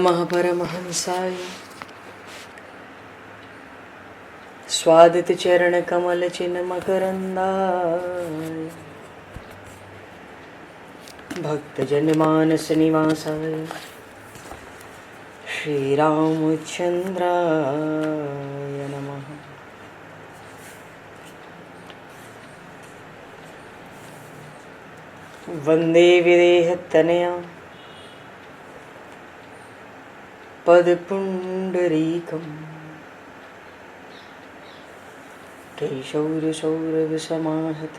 महापरमहंसाय स्वादित चरण कमल चिन्ह मकरंदाय भक्तजन मानस निवासाय श्री रामचंद्राय नमः। वंदे विदेहतनया पदपुंडरीकं केशौरसौरभसमाहत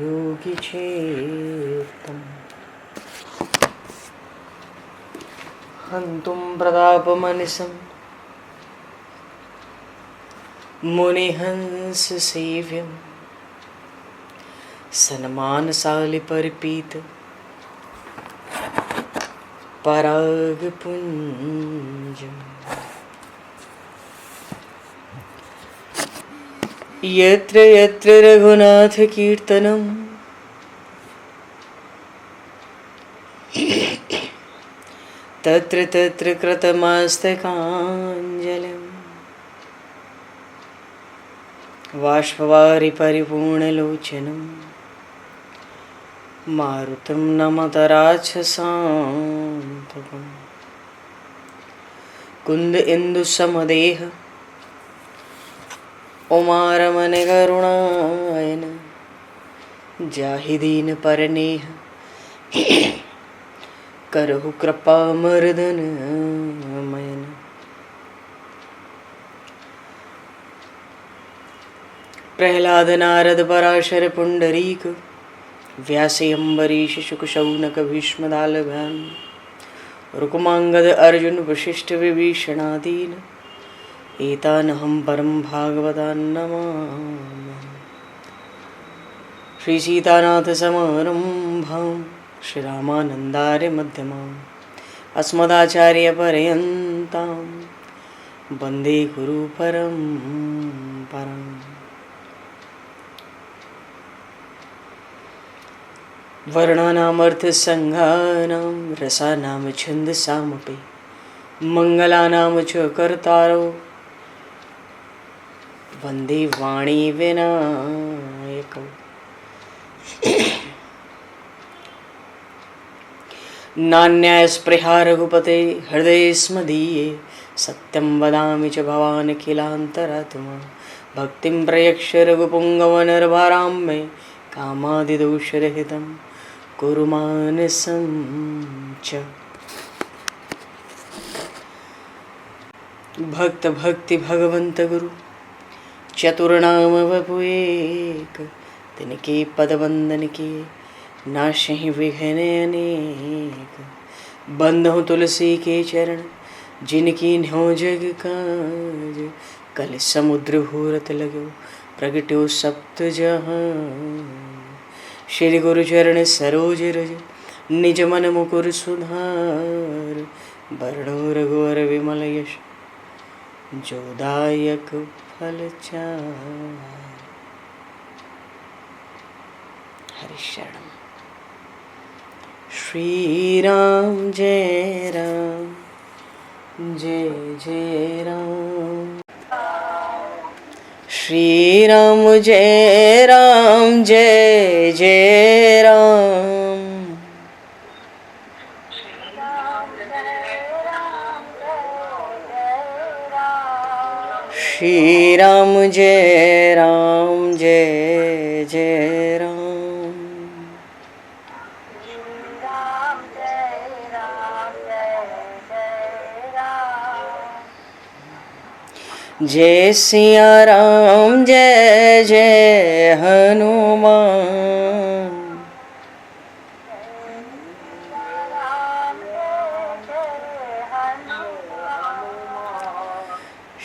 योगिचेतं हन्तुं प्रतापमनिशं मुनिहंससेव्यं सन्मानशालिपरिपीत परागपुञ्जम् यत्र यत्र रघुनाथकीर्तनं तत्र तत्र कृतमस्तकाञ्जलिं बाष्पवारि परिपूर्णलोचनं मारुतं नमत राक्षसान्तकं कुन्द इंदुसमदेह उमारमण करुणायन जाहि दीन परनेह करहु कृपा मर्दन मयन। प्रहलाद नारद पराशर पुंडरीक व्यासे अम्बरीश शुक शौनक भीष्म दालभान रुक्मांगद अर्जुन वशिष्ठ विभीषणादीन एतानहं परम भागवतान् नमामि। श्री सीतानाथ समारंभां श्री रामानन्दार्य मध्यमाम् अस्मदाचार्य पर्यन्तां वन्दे गुरु परम्पराम्। वर्णानामर्थ संज्ञानां रसानां छन्दसामपि मंगलानां च कर्तारो वन्दे वाणी विनायकौ। नान्यास्पृहा रघुपते हृदये स्मदीये सत्यं वदामि च भवान् किलान्तरात्मा भक्तिं प्रयक्ष रघुपुङ्गवनर्वरां मे कामादिदोषरहितं कुरु मानसं च। भक्त भक्ति भगवंत गुरु चतुर्नाम वपु एक तिनके पद वंदन के नाशहि विघ्न अनेक। बंधु तुलसी के चरण जिनकी न्यो जग काज कल समुद्र घोरत लगो प्रगट्यो सप्त जहान। श्री गुरु चरण सरोज रज निज मन मुकुर सुधार वर्णो रघुवर विमल यश जोदायक फलचार। हरिशरण श्री राम जय राम जय जय राम श्री राम जय राम जय जय राम श्री राम जय राम जय जय राम जय सिया राम जय जय हनुमान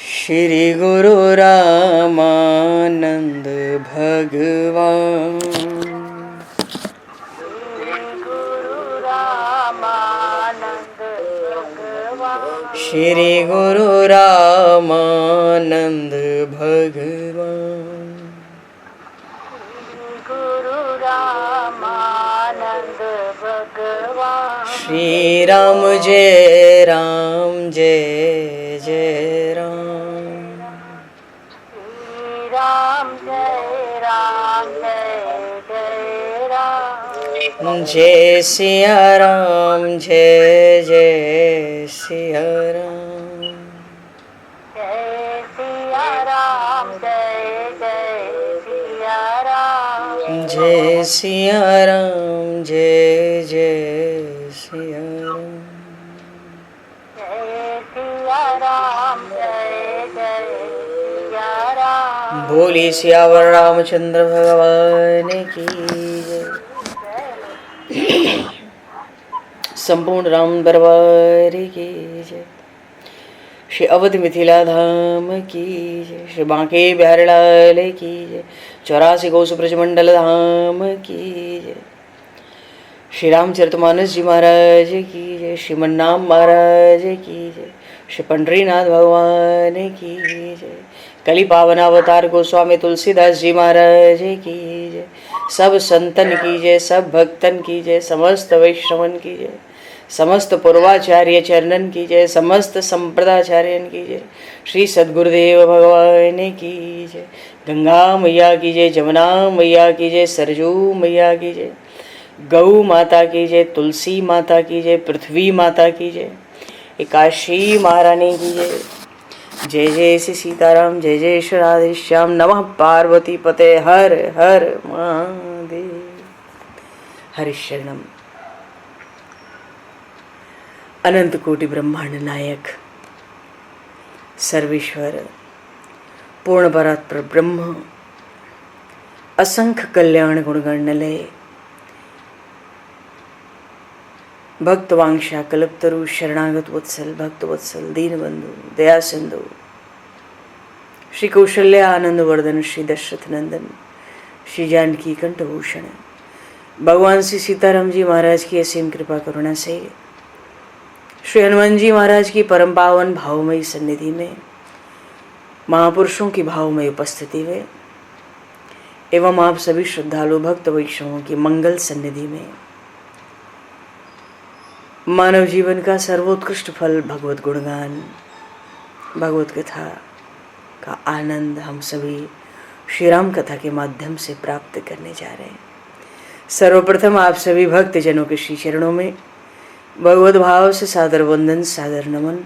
श्री गुरु रामानंद भगवान श्री गुरु रामानंद भगवान श्री राम जय राम जय जय राम। श्री राम जय जय राम। जय सिया राम जय जय सिया राम। जय सिया राम जय सिया राम। जय सिया राम जय जय सिया राम। जय सिया राम जय सिया राम। बोली सियावर रामचंद्र भगवान की जय। संपूर्ण राम दरबार की जय। श्री अवध मिथिला धाम की जय। श्री बांके बिहारी लाल की जय। 84 कोस ब्रजमंडल धाम की जय। श्री रामचरितमानस जी महाराज की जय। श्रीमन्नाम महाराज की जय। श्री पंडरीनाथ भगवान की जय। कली पावन अवतार गोस्वामी तुलसीदास जी महाराज की जय। सब संतन की जय, सब भक्तन की जय, समस्त वैष्णवन की जय, समस्त पूर्वाचार्य चरणन की जय, समस्त संप्रदाचार्यन की जय। श्री सद्गुरुदेव भगवान की जय। गंगा मैया की जय, जमुना मैया की जय, सरजू मैया की जय, गौ माता की जय, तुलसी माता की जय, पृथ्वी माता की जय, एकाशी महारानी की जय। जय जय श्री सीताराम, जय जय श्री राधेश्याम। नमः पार्वती पते हर हर महादेव। हरिशरणम। अनंत कोटि ब्रह्मांड नायक सर्वेश्वर पूर्ण परात्पर ब्रह्म असंख्य कल्याण गुणगणलय भक्तवांशा कल्पतरु शरणागत वत्सल भक्त वत्सल दीनबंधु दया सिंधु श्री कौशल्य आनंद वर्धन श्री दशरथ नंदन श्री जानकी कंठभूषण भगवान श्री सीताराम जी महाराज की असीम कृपा करुणा से श्री हनुमान जी महाराज की परम पावन भावमयी सन्निधि में महापुरुषों की भावमयी उपस्थिति में एवं आप सभी श्रद्धालु भक्त वैष्णवों की मंगल सन्निधि में मानव जीवन का सर्वोत्कृष्ट फल भगवत गुणगान भगवत कथा का आनंद हम सभी श्री राम कथा के माध्यम से प्राप्त करने जा रहे हैं। सर्वप्रथम आप सभी भक्त जनों के श्री चरणों में भगवत भाव से सादर वंदन सादर नमन।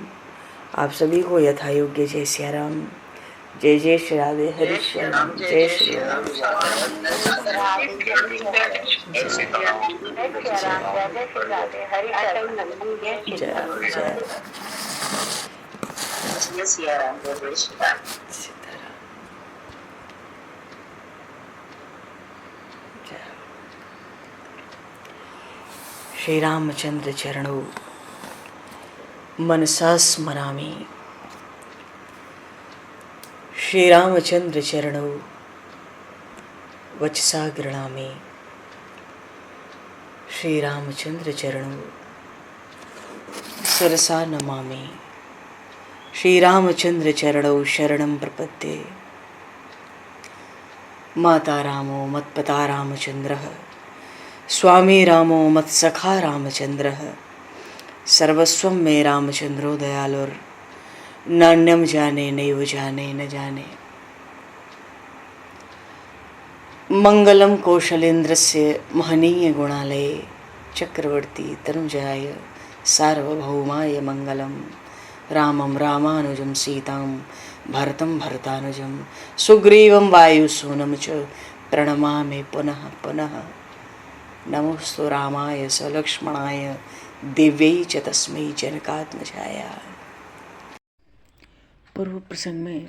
आप सभी को यथा योग्य जय सिया राम, जय जय श्री राधे हरि श्याम, जय श्री राम। श्री रामचंद्र चरणों मनसा स्मरामि। श्री रामचंद्र चरणों वचसा गृणामि। श्री रामचंद्र चरणों शिरसा नमामि। श्री रामचंद्र चरणों शरणं प्रपद्ये। माता रामो मत्पता रामचंद्रः, स्वामी रामो मत्सखा रामचंद्रः, सर्वस्वं मे रामचंद्रो दयालुर्, नान्यं जाने नैव जाने न जाने। मंगलम कौशलेन्द्रस्य महनीय गुणालये, चक्रवर्ती तनुजाय सार्वभौमाय मंगलम। रामं रामानुजं सीतां भरतं भरतानुजं, सुग्रीवं वायुसूनं च प्रणमामि पुनः पुनः। नमोस्तु रामाय सलक्ष्मणाय दिव्यै च तस्मै जनकात्मजाय। पूर्व प्रसंग में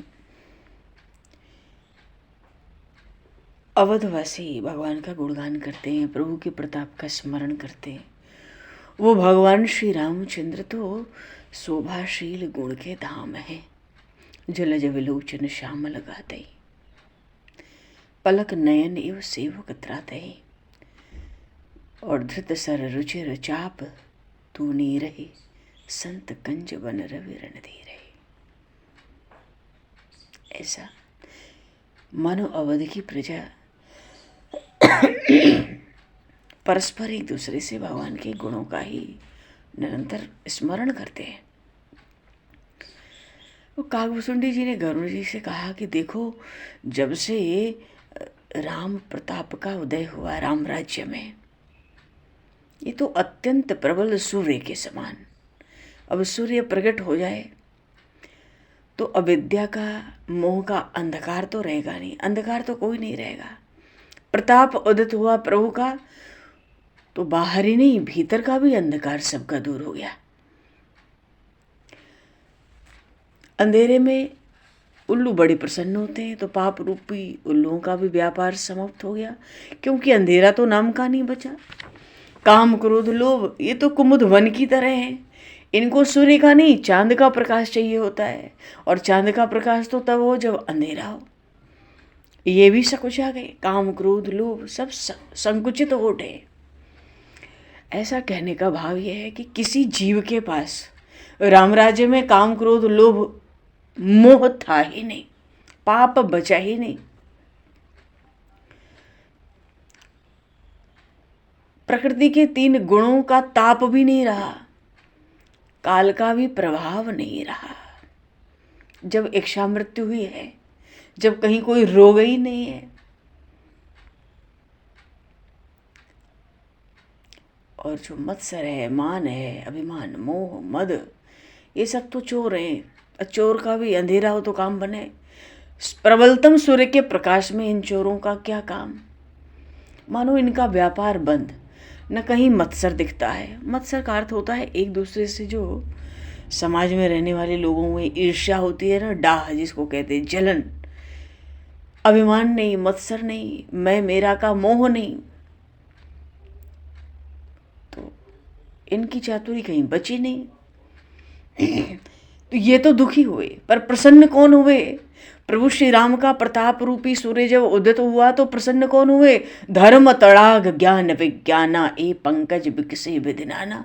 अवधवासी भगवान का गुणगान करते हैं, प्रभु के प्रताप का स्मरण करते हैं। वो भगवान श्री रामचंद्र तो शोभाशील गुण के धाम है। जलज विलोचन श्यामल गाते, पलक नयन एव सेवक त्राते, और धृत सर रुचिर चाप तूनी रहे, संत कंज बन रवि रणधीर। ऐसा मानो अवध की प्रजा परस्पर एक दूसरे से भगवान के गुणों का ही निरंतर स्मरण करते हैं। वो काकभूषुंडी जी ने गरुड़ जी से कहा कि देखो, जब से राम प्रताप का उदय हुआ राम राज्य में, ये तो अत्यंत प्रबल सूर्य के समान। अब सूर्य प्रकट हो जाए तो अविद्या का, मोह का अंधकार तो रहेगा नहीं, अंधकार तो कोई नहीं रहेगा। प्रताप उदित हुआ प्रभु का तो बाहर ही नहीं भीतर का भी अंधकार सबका दूर हो गया। अंधेरे में उल्लू बड़े प्रसन्न होते हैं, तो पाप रूपी उल्लुओं का भी व्यापार समाप्त हो गया, क्योंकि अंधेरा तो नाम का नहीं बचा। काम क्रोध लोभ ये तो कुमुद वन की तरह है, इनको सूर्य का नहीं चांद का प्रकाश चाहिए होता है, और चांद का प्रकाश तो तब हो जब अंधेरा हो। ये भी सकुचा गए, काम क्रोध लोभ सब संकुचित हो उठे। ऐसा कहने का भाव यह है कि किसी जीव के पास राम राज्य में काम क्रोध लोभ मोह था ही नहीं, पाप बचा ही नहीं। प्रकृति के 3 गुणों का ताप भी नहीं रहा, काल का भी प्रभाव नहीं रहा। जब इच्छा मृत्यु हुई है, जब कहीं कोई रोग ही नहीं है, और जो मत्सर है, मान है, अभिमान, मोह, मद, ये सब तो चोर हैं। चोर का भी अंधेरा हो तो काम बने। प्रबलतम सूर्य के प्रकाश में इन चोरों का क्या काम? मानो इनका व्यापार बंद, न कहीं मत्सर दिखता है। मत्सर का अर्थ होता है एक दूसरे से जो समाज में रहने वाले लोगों में ईर्ष्या होती है ना, डाह जिसको कहते हैं, जलन। अभिमान नहीं, मत्सर नहीं, मैं मेरा का मोह नहीं। तो इनकी चातुरी कहीं बची नहीं। तो ये तो दुखी हुए, पर प्रसन्न कौन हुए? प्रभु श्री राम का प्रताप रूपी सूर्य जब उदित हुआ तो प्रसन्न कौन हुए? धर्म तड़ाग ज्ञान विज्ञाना ए पंकज बिकसे विधिनाना।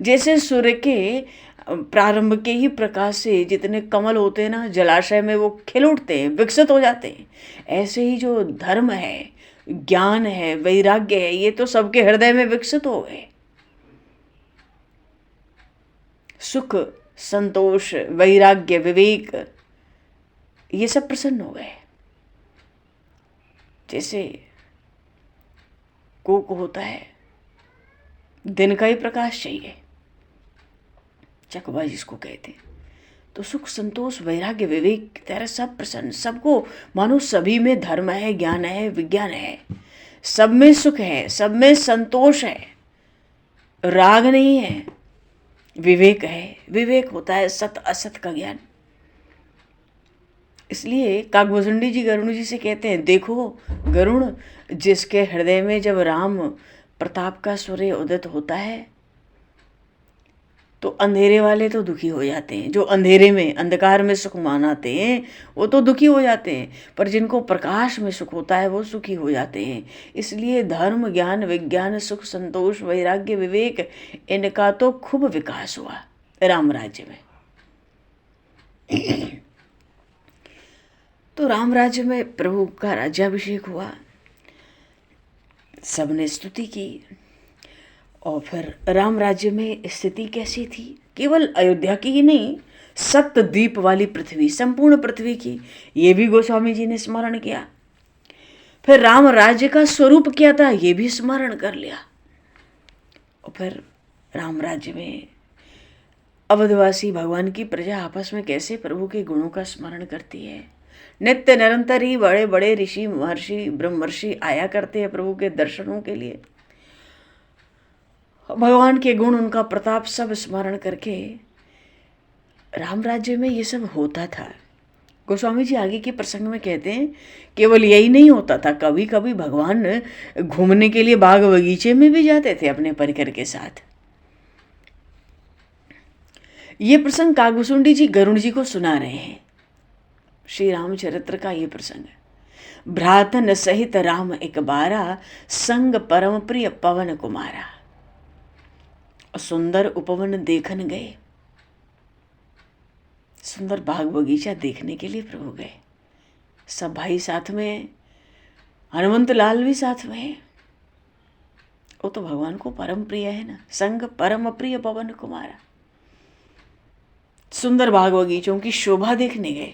जैसे सूर्य के प्रारंभ के ही प्रकाश से जितने कमल होते हैं ना, जलाशय में वो खिल उठते हैं, विकसित हो जाते हैं, ऐसे ही जो धर्म है, ज्ञान है, वैराग्य है, ये तो सबके हृदय में विकसित हो गए। सुख, संतोष, वैराग्य, विवेक, ये सब प्रसन्न हो गए। जैसे को होता है, दिन का ही प्रकाश चाहिए, चकवा जिसको कहते हैं, तो सुख, संतोष, वैराग्य, विवेक की तरह सब प्रसन्न, सबको मानो सभी में धर्म है, ज्ञान है, विज्ञान है, सब में सुख है, सब में संतोष है, राग नहीं है, विवेक है। विवेक होता है सत असत का ज्ञान। इसलिए काकभूषुंडी जी गरुड़ जी से कहते हैं, देखो गरुड़, जिसके हृदय में जब राम प्रताप का सूर्य उदित होता है तो अंधेरे वाले तो दुखी हो जाते हैं। जो अंधेरे में, अंधकार में सुख मानाते हैं वो तो दुखी हो जाते हैं, पर जिनको प्रकाश में सुख होता है वो सुखी हो जाते हैं। इसलिए धर्म, ज्ञान, विज्ञान, सुख, संतोष, वैराग्य, विवेक, इनका तो खूब विकास हुआ राम राज्य में। तो राम राज्य में प्रभु का राज्याभिषेक हुआ, सबने स्तुति की। और फिर राम राज्य में स्थिति कैसी थी? केवल अयोध्या की ही नहीं, सप्तद्वीप वाली पृथ्वी, संपूर्ण पृथ्वी की, ये भी गोस्वामी जी ने स्मरण किया। फिर राम राज्य का स्वरूप क्या था ये भी स्मरण कर लिया। और फिर राम राज्य में अवधवासी भगवान की प्रजा आपस में कैसे प्रभु के गुणों का स्मरण करती है। नित्य निरंतर ही बड़े बड़े ऋषि, महर्षि, ब्रह्मर्षि आया करते हैं प्रभु के दर्शनों के लिए। भगवान के गुण, उनका प्रताप सब स्मरण करके राम राज्य में ये सब होता था। गोस्वामी जी आगे के प्रसंग में कहते हैं, केवल यही नहीं होता था, कभी कभी भगवान घूमने के लिए बाग बगीचे में भी जाते थे अपने परिकर के साथ। ये प्रसंग काकभूषुंडी जी गरुड़ जी को सुना रहे हैं, श्री रामचरित्र का ये प्रसंग है। भ्रातन सहित राम एक बारा, संग परम प्रिय पवन कुमारा। सुंदर उपवन देखन गए, सुंदर बाग बगीचा देखने के लिए प्रभु गए। सब भाई साथ में, हनुमंत लाल भी साथ में, वो तो भगवान को परम प्रिय है ना। संग परम प्रिय पवन कुमारा। सुंदर बाग बगीचों की शोभा देखने गए,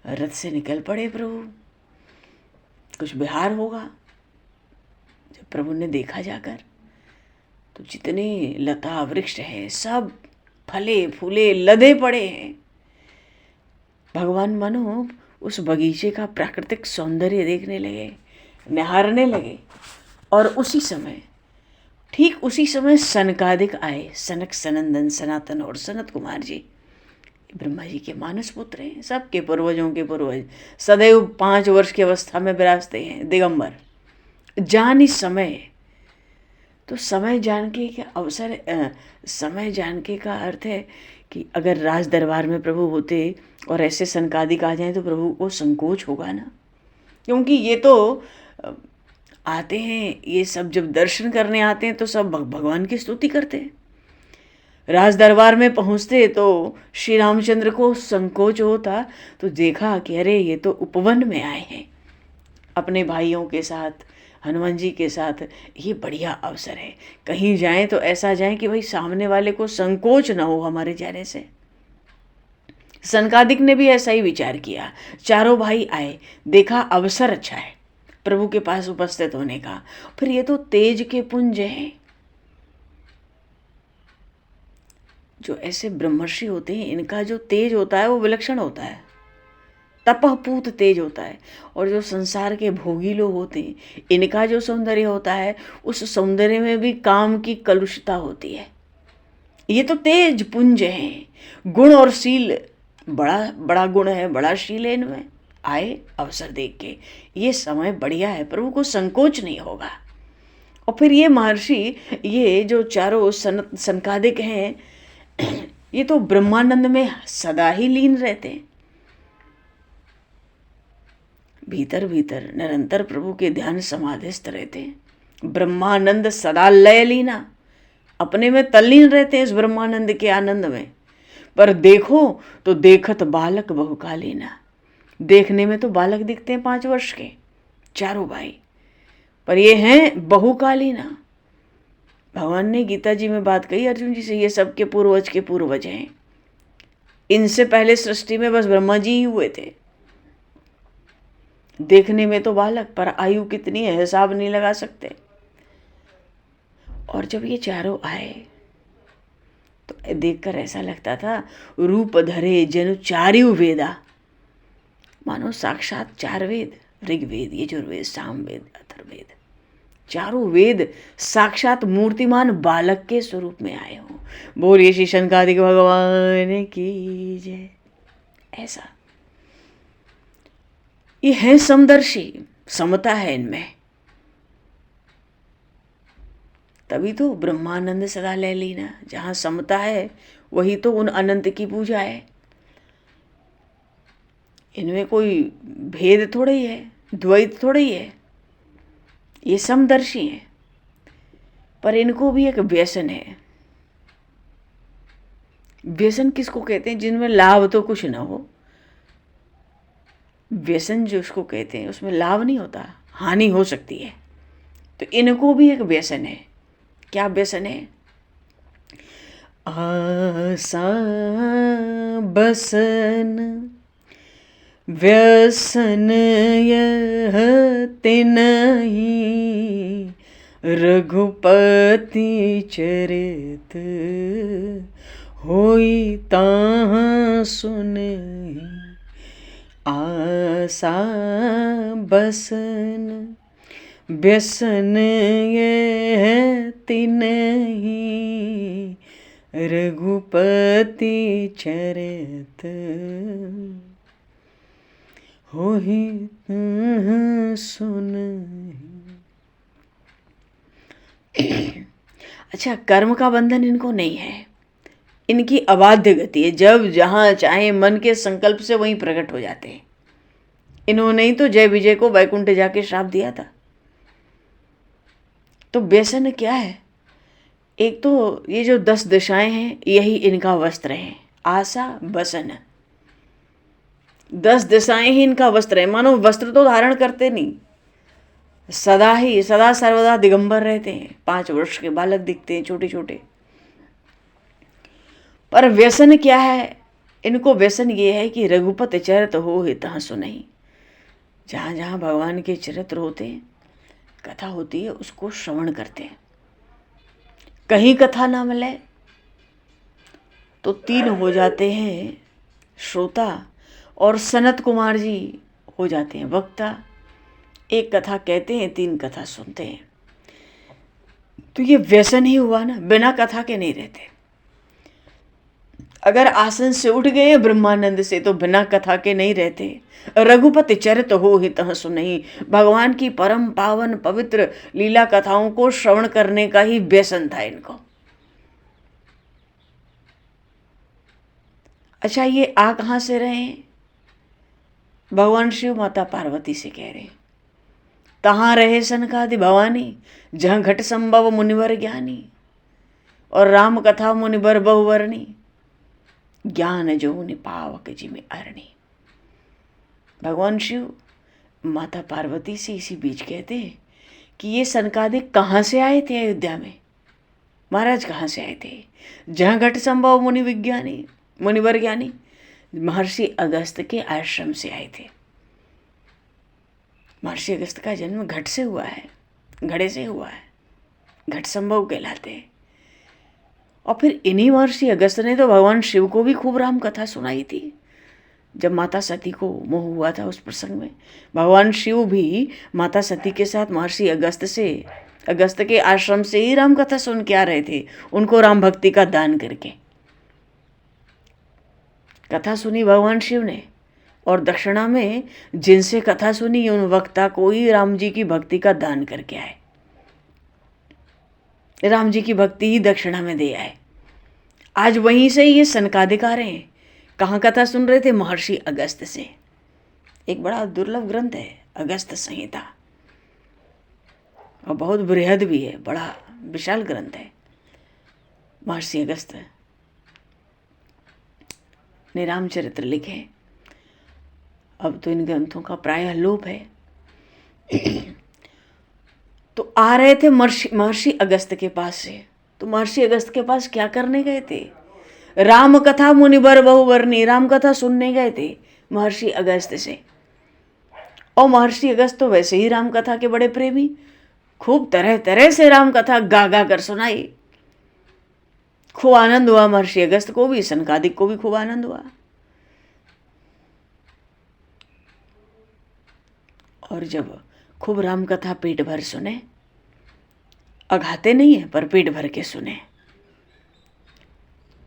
रथ से निकल पड़े प्रभु। कुछ बिहार होगा। जब प्रभु ने देखा जाकर तो जितने लता वृक्ष हैं सब फले फूले लदे पड़े हैं। भगवान मानो उस बगीचे का प्राकृतिक सौंदर्य देखने लगे, निहारने लगे। और उसी समय, ठीक उसी समय सनकादिक आए। सनक, सनंदन, सनातन और सनत कुमार जी ब्रह्मा जी के मानस पुत्र हैं। सबके पूर्वजों के पूर्वज सदैव 5 वर्ष की अवस्था में विराजते हैं, दिगंबर। जान इस समय, तो समय जानके का अवसर, समय जानके का अर्थ है कि अगर राज दरबार में प्रभु होते और ऐसे सनकादिक आ जाएं तो प्रभु को संकोच होगा ना। क्योंकि ये तो आते हैं, ये सब जब दर्शन करने आते हैं तो सब भगवान की स्तुति करते हैं। राज दरबार में पहुंचते तो श्री रामचंद्र को संकोच होता, तो देखा कि अरे ये तो उपवन में आए हैं अपने भाइयों के साथ, हनुमान जी के साथ। ये बढ़िया अवसर है, कहीं जाएं तो ऐसा जाएं कि भाई सामने वाले को संकोच ना हो हमारे जाने से। सनकादिक ने भी ऐसा ही विचार किया। चारों भाई आए, देखा अवसर अच्छा है प्रभु के पास उपस्थित होने का। फिर ये तो तेज के पुंज हैं। जो ऐसे ब्रह्मर्षि होते हैं, इनका जो तेज होता है वो विलक्षण होता है, तपहपूत तेज होता है। और जो संसार के भोगी लोग होते हैं, इनका जो सौंदर्य होता है, उस सौंदर्य में भी काम की कलुषता होती है। ये तो तेज पुंज हैं। गुण और शील, बड़ा बड़ा गुण है, बड़ा शील है इनमें। आए अवसर देख के, ये समय बढ़िया है, प्रभु को संकोच नहीं होगा। और फिर ये महर्षि, ये जो चारों सनकादिक हैं, ये तो ब्रह्मानंद में सदा ही लीन रहते हैं। भीतर भीतर निरंतर प्रभु के ध्यान समाधिस्थ रहते हैं। ब्रह्मानंद सदा लय लीना, अपने में तल्लीन रहते हैं इस ब्रह्मानंद के आनंद में। पर देखो तो देखत बालक बहुकालीना, देखने में तो बालक दिखते हैं 5 वर्ष के चारों भाई, पर ये हैं बहुकालीना। भगवान ने गीता जी में बात कही अर्जुन जी से, ये सबके पूर्वज के पूर्वज हैं। इनसे पहले सृष्टि में बस ब्रह्मा जी ही हुए थे। देखने में तो बालक, पर आयु कितनी है हिसाब नहीं लगा सकते। और जब ये चारों आए तो देखकर ऐसा लगता था रूप धरे जनु चारु वेदा, मानो साक्षात 4 वेद, ऋग्वेद, यजुर्वेद, सामवेद, अथर्ववेद, चारों वेद साक्षात मूर्तिमान बालक के स्वरूप में आए हों। बोलिए श्री शंकादिक भगवान की जय। ऐसा ये है समदर्शी, समता है इनमें। तभी तो ब्रह्मानंद सदा ले लीना। जहाँ समता है वही तो उन अनंत की पूजा है। इनमें कोई भेद थोड़ा ही है, द्वैत थोड़ा ही है। ये समदर्शी हैं, पर इनको भी एक व्यसन है। व्यसन किसको कहते हैं? जिनमें लाभ तो कुछ ना हो। व्यसन जो उसको कहते हैं उसमें लाभ नहीं होता, हानि हो सकती है। तो इनको भी एक व्यसन है। क्या व्यसन है? आसा बसन व्यसन यह तिनहि, रघुपति चरित होई ताहाँ सुनहि। आसा बसन व्यसन यह तिनहि, रघुपति चरित होहि ताहाँ सुनहि। अच्छा, कर्म का बंधन इनको नहीं है। इनकी अबाध्य गति है, जब जहाँ चाहे मन के संकल्प से वहीं प्रकट हो जाते हैं। इन्होंने ही तो जय विजय को वैकुंठ जाके श्राप दिया था। तो व्यसन क्या है? एक तो ये जो 10 दिशाएं हैं यही इनका वस्त्र है। आशा बसन, 10 दिशाएं ही इनका वस्त्र है। मानो वस्त्र तो धारण करते नहीं, सदा सर्वदा दिगंबर रहते हैं, 5 वर्ष के बालक दिखते हैं, छोटे छोटे। पर व्यसन क्या है इनको? व्यसन ये है कि रघुपत चरित हो तहाँ सुनहि। जहाँ जहाँ भगवान के चरित्र होते हैं, कथा होती है, उसको श्रवण करते हैं। कहीं कथा ना मिले तो 3 हो जाते हैं श्रोता, और सनत कुमार जी हो जाते हैं वक्ता। 1 कथा कहते हैं, 3 कथा सुनते हैं। तो ये व्यसन ही हुआ ना, बिना कथा के नहीं रहते। अगर आसन से उठ गए ब्रह्मानंद से तो बिना कथा के नहीं रहते। रघुपति चरित हो तह सुनहि। भगवान की परम पावन पवित्र लीला कथाओं को श्रवण करने का ही व्यसन था इनको। अच्छा, ये आ कहाँ से रहे हैं? भगवान शिव माता पार्वती से कह रहे हैं, तहाँ रहे सनकादि भवानी, जहाँ घट संभव मुनिवर ज्ञानी, और राम कथा मुनिवर बहुवर्णी, ज्ञान जो पावक जिमे अरणी। भगवान शिव माता पार्वती से इसी बीच कहते हैं कि ये सनकादिक कहाँ से आए थे अयोध्या में? महाराज कहाँ से आए थे? जहाँ घट संभव मुनि विज्ञानी मुनिवर ज्ञानी, महर्षि अगस्त के आश्रम से आए थे। महर्षि अगस्त का जन्म घट से हुआ है, घड़े से हुआ है, घट संभव कहलाते हैं। और फिर इन्हीं महर्षि अगस्त ने तो भगवान शिव को भी खूब राम कथा सुनाई थी। जब माता सती को मोह हुआ था उस प्रसंग में, भगवान शिव भी माता सती के साथ महर्षि अगस्त के आश्रम से ही राम कथा सुन के आ रहे थे, उनको राम भक्ति का दान करके। कथा सुनी भगवान शिव ने, और दक्षिणा में जिनसे कथा सुनी उन वक्ता को ही राम जी की भक्ति का दान करके आए। राम जी की भक्ति ही दक्षिणा में दे आए। आज वहीं से ये सनकादिक आ रहे हैं। कहाँ कथा सुन रहे थे? महर्षि अगस्त से। एक बड़ा दुर्लभ ग्रंथ है अगस्त संहिता, और बहुत बृहद भी है, बड़ा विशाल ग्रंथ है। महर्षि अगस्त ने रामचरित्र लिखे। अब तो इन ग्रंथों का प्रायः लोप है। तो आ रहे थे महर्षि अगस्त के पास से। तो महर्षि अगस्त के पास क्या करने गए थे? राम कथा मुनिवर बहुवर्णी, राम कथा सुनने गए थे महर्षि अगस्त से। और महर्षि अगस्त तो वैसे ही राम कथा के बड़े प्रेमी, खूब तरह तरह से राम कथा गा गा कर सुनाई। खूब आनंद हुआ महर्षि अगस्त को भी, सनकादिक को भी खूब आनंद हुआ। और जब खूब राम कथा पेट भर सुने, अघाते नहीं है पर पेट भर के सुने,